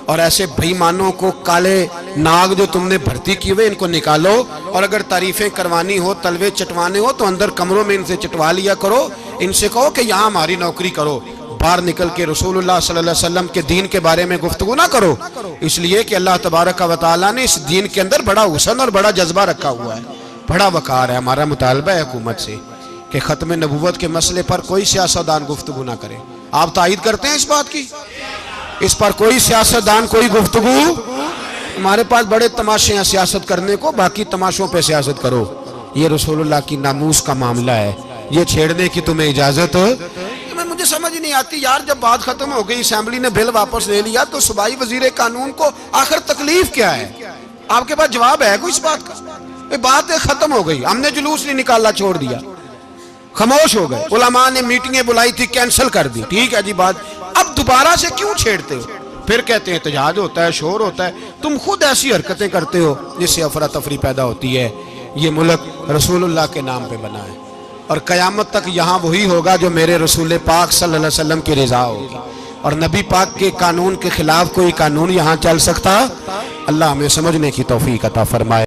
और ऐसे बेईमानों को, काले नाग जो तुमने भर्ती किए हुए, इनको निकालो। और अगर तारीफें करवानी हो, तलवे चटवाने हो, तो अंदर कमरों में इनसे चटवा लिया करो, इनसे कहो कि यहाँ हमारी नौकरी करो, बाहर निकल के रसूलुल्लाह सल्लल्लाहु अलैहि वसल्लम के दीन के बारे में गुफ्तगू ना करो। इसलिए कि अल्लाह तबारक व तआला ने इस दीन के अंदर बड़ा हुस्न और बड़ा जज्बा रखा हुआ है, बड़ा वकार है। हमारा मुतालबा है हुकूमत से कि खत्म नबूवत के मसले पर कोई सियासतदान गुफ्तगू ना करे। आप तायीद करते हैं इस बात की? इस पर कोई सियासतदान कोई गुफ्तगू। हमारे पास बड़े तमाशे हैं सियासत करने को, बाकी तमाशों पे सियासत करो। ये रसूलुल्लाह की नामूस का मामला है, ये छेड़ने की तुम्हें इजाजत मैं मुझे समझ नहीं आती यार। जब बात खत्म हो गई, असेंबली ने बिल वापस ले लिया, तो सूबाई वजीर कानून को आखिर तकलीफ क्या है? आपके पास जवाब है कोई इस बात का? बात खत्म हो गई, हमने जुलूस नहीं निकाला, छोड़ दिया, खामोश हो गए। उलमा ने मीटिंगें बुलाई थी, कैंसिल कर दी, ठीक है जी बात। अब दोबारा से क्यों छेड़ते हो? फिर कहते हैं एहतजाज होता है, शोर होता है। तुम खुद ऐसी हरकतें करते हो जिससे अफरा तफरी पैदा होती है। ये मुल्क रसूलुल्लाह के नाम पे बना है और कयामत तक यहाँ वही होगा जो मेरे रसूल पाक सल्लल्लाहु अलैहि वसल्लम की रिजा होगी। और नबी पाक के कानून के खिलाफ कोई कानून यहाँ चल सकता? अल्लाह हमें समझने की तौफीक अता फरमाए।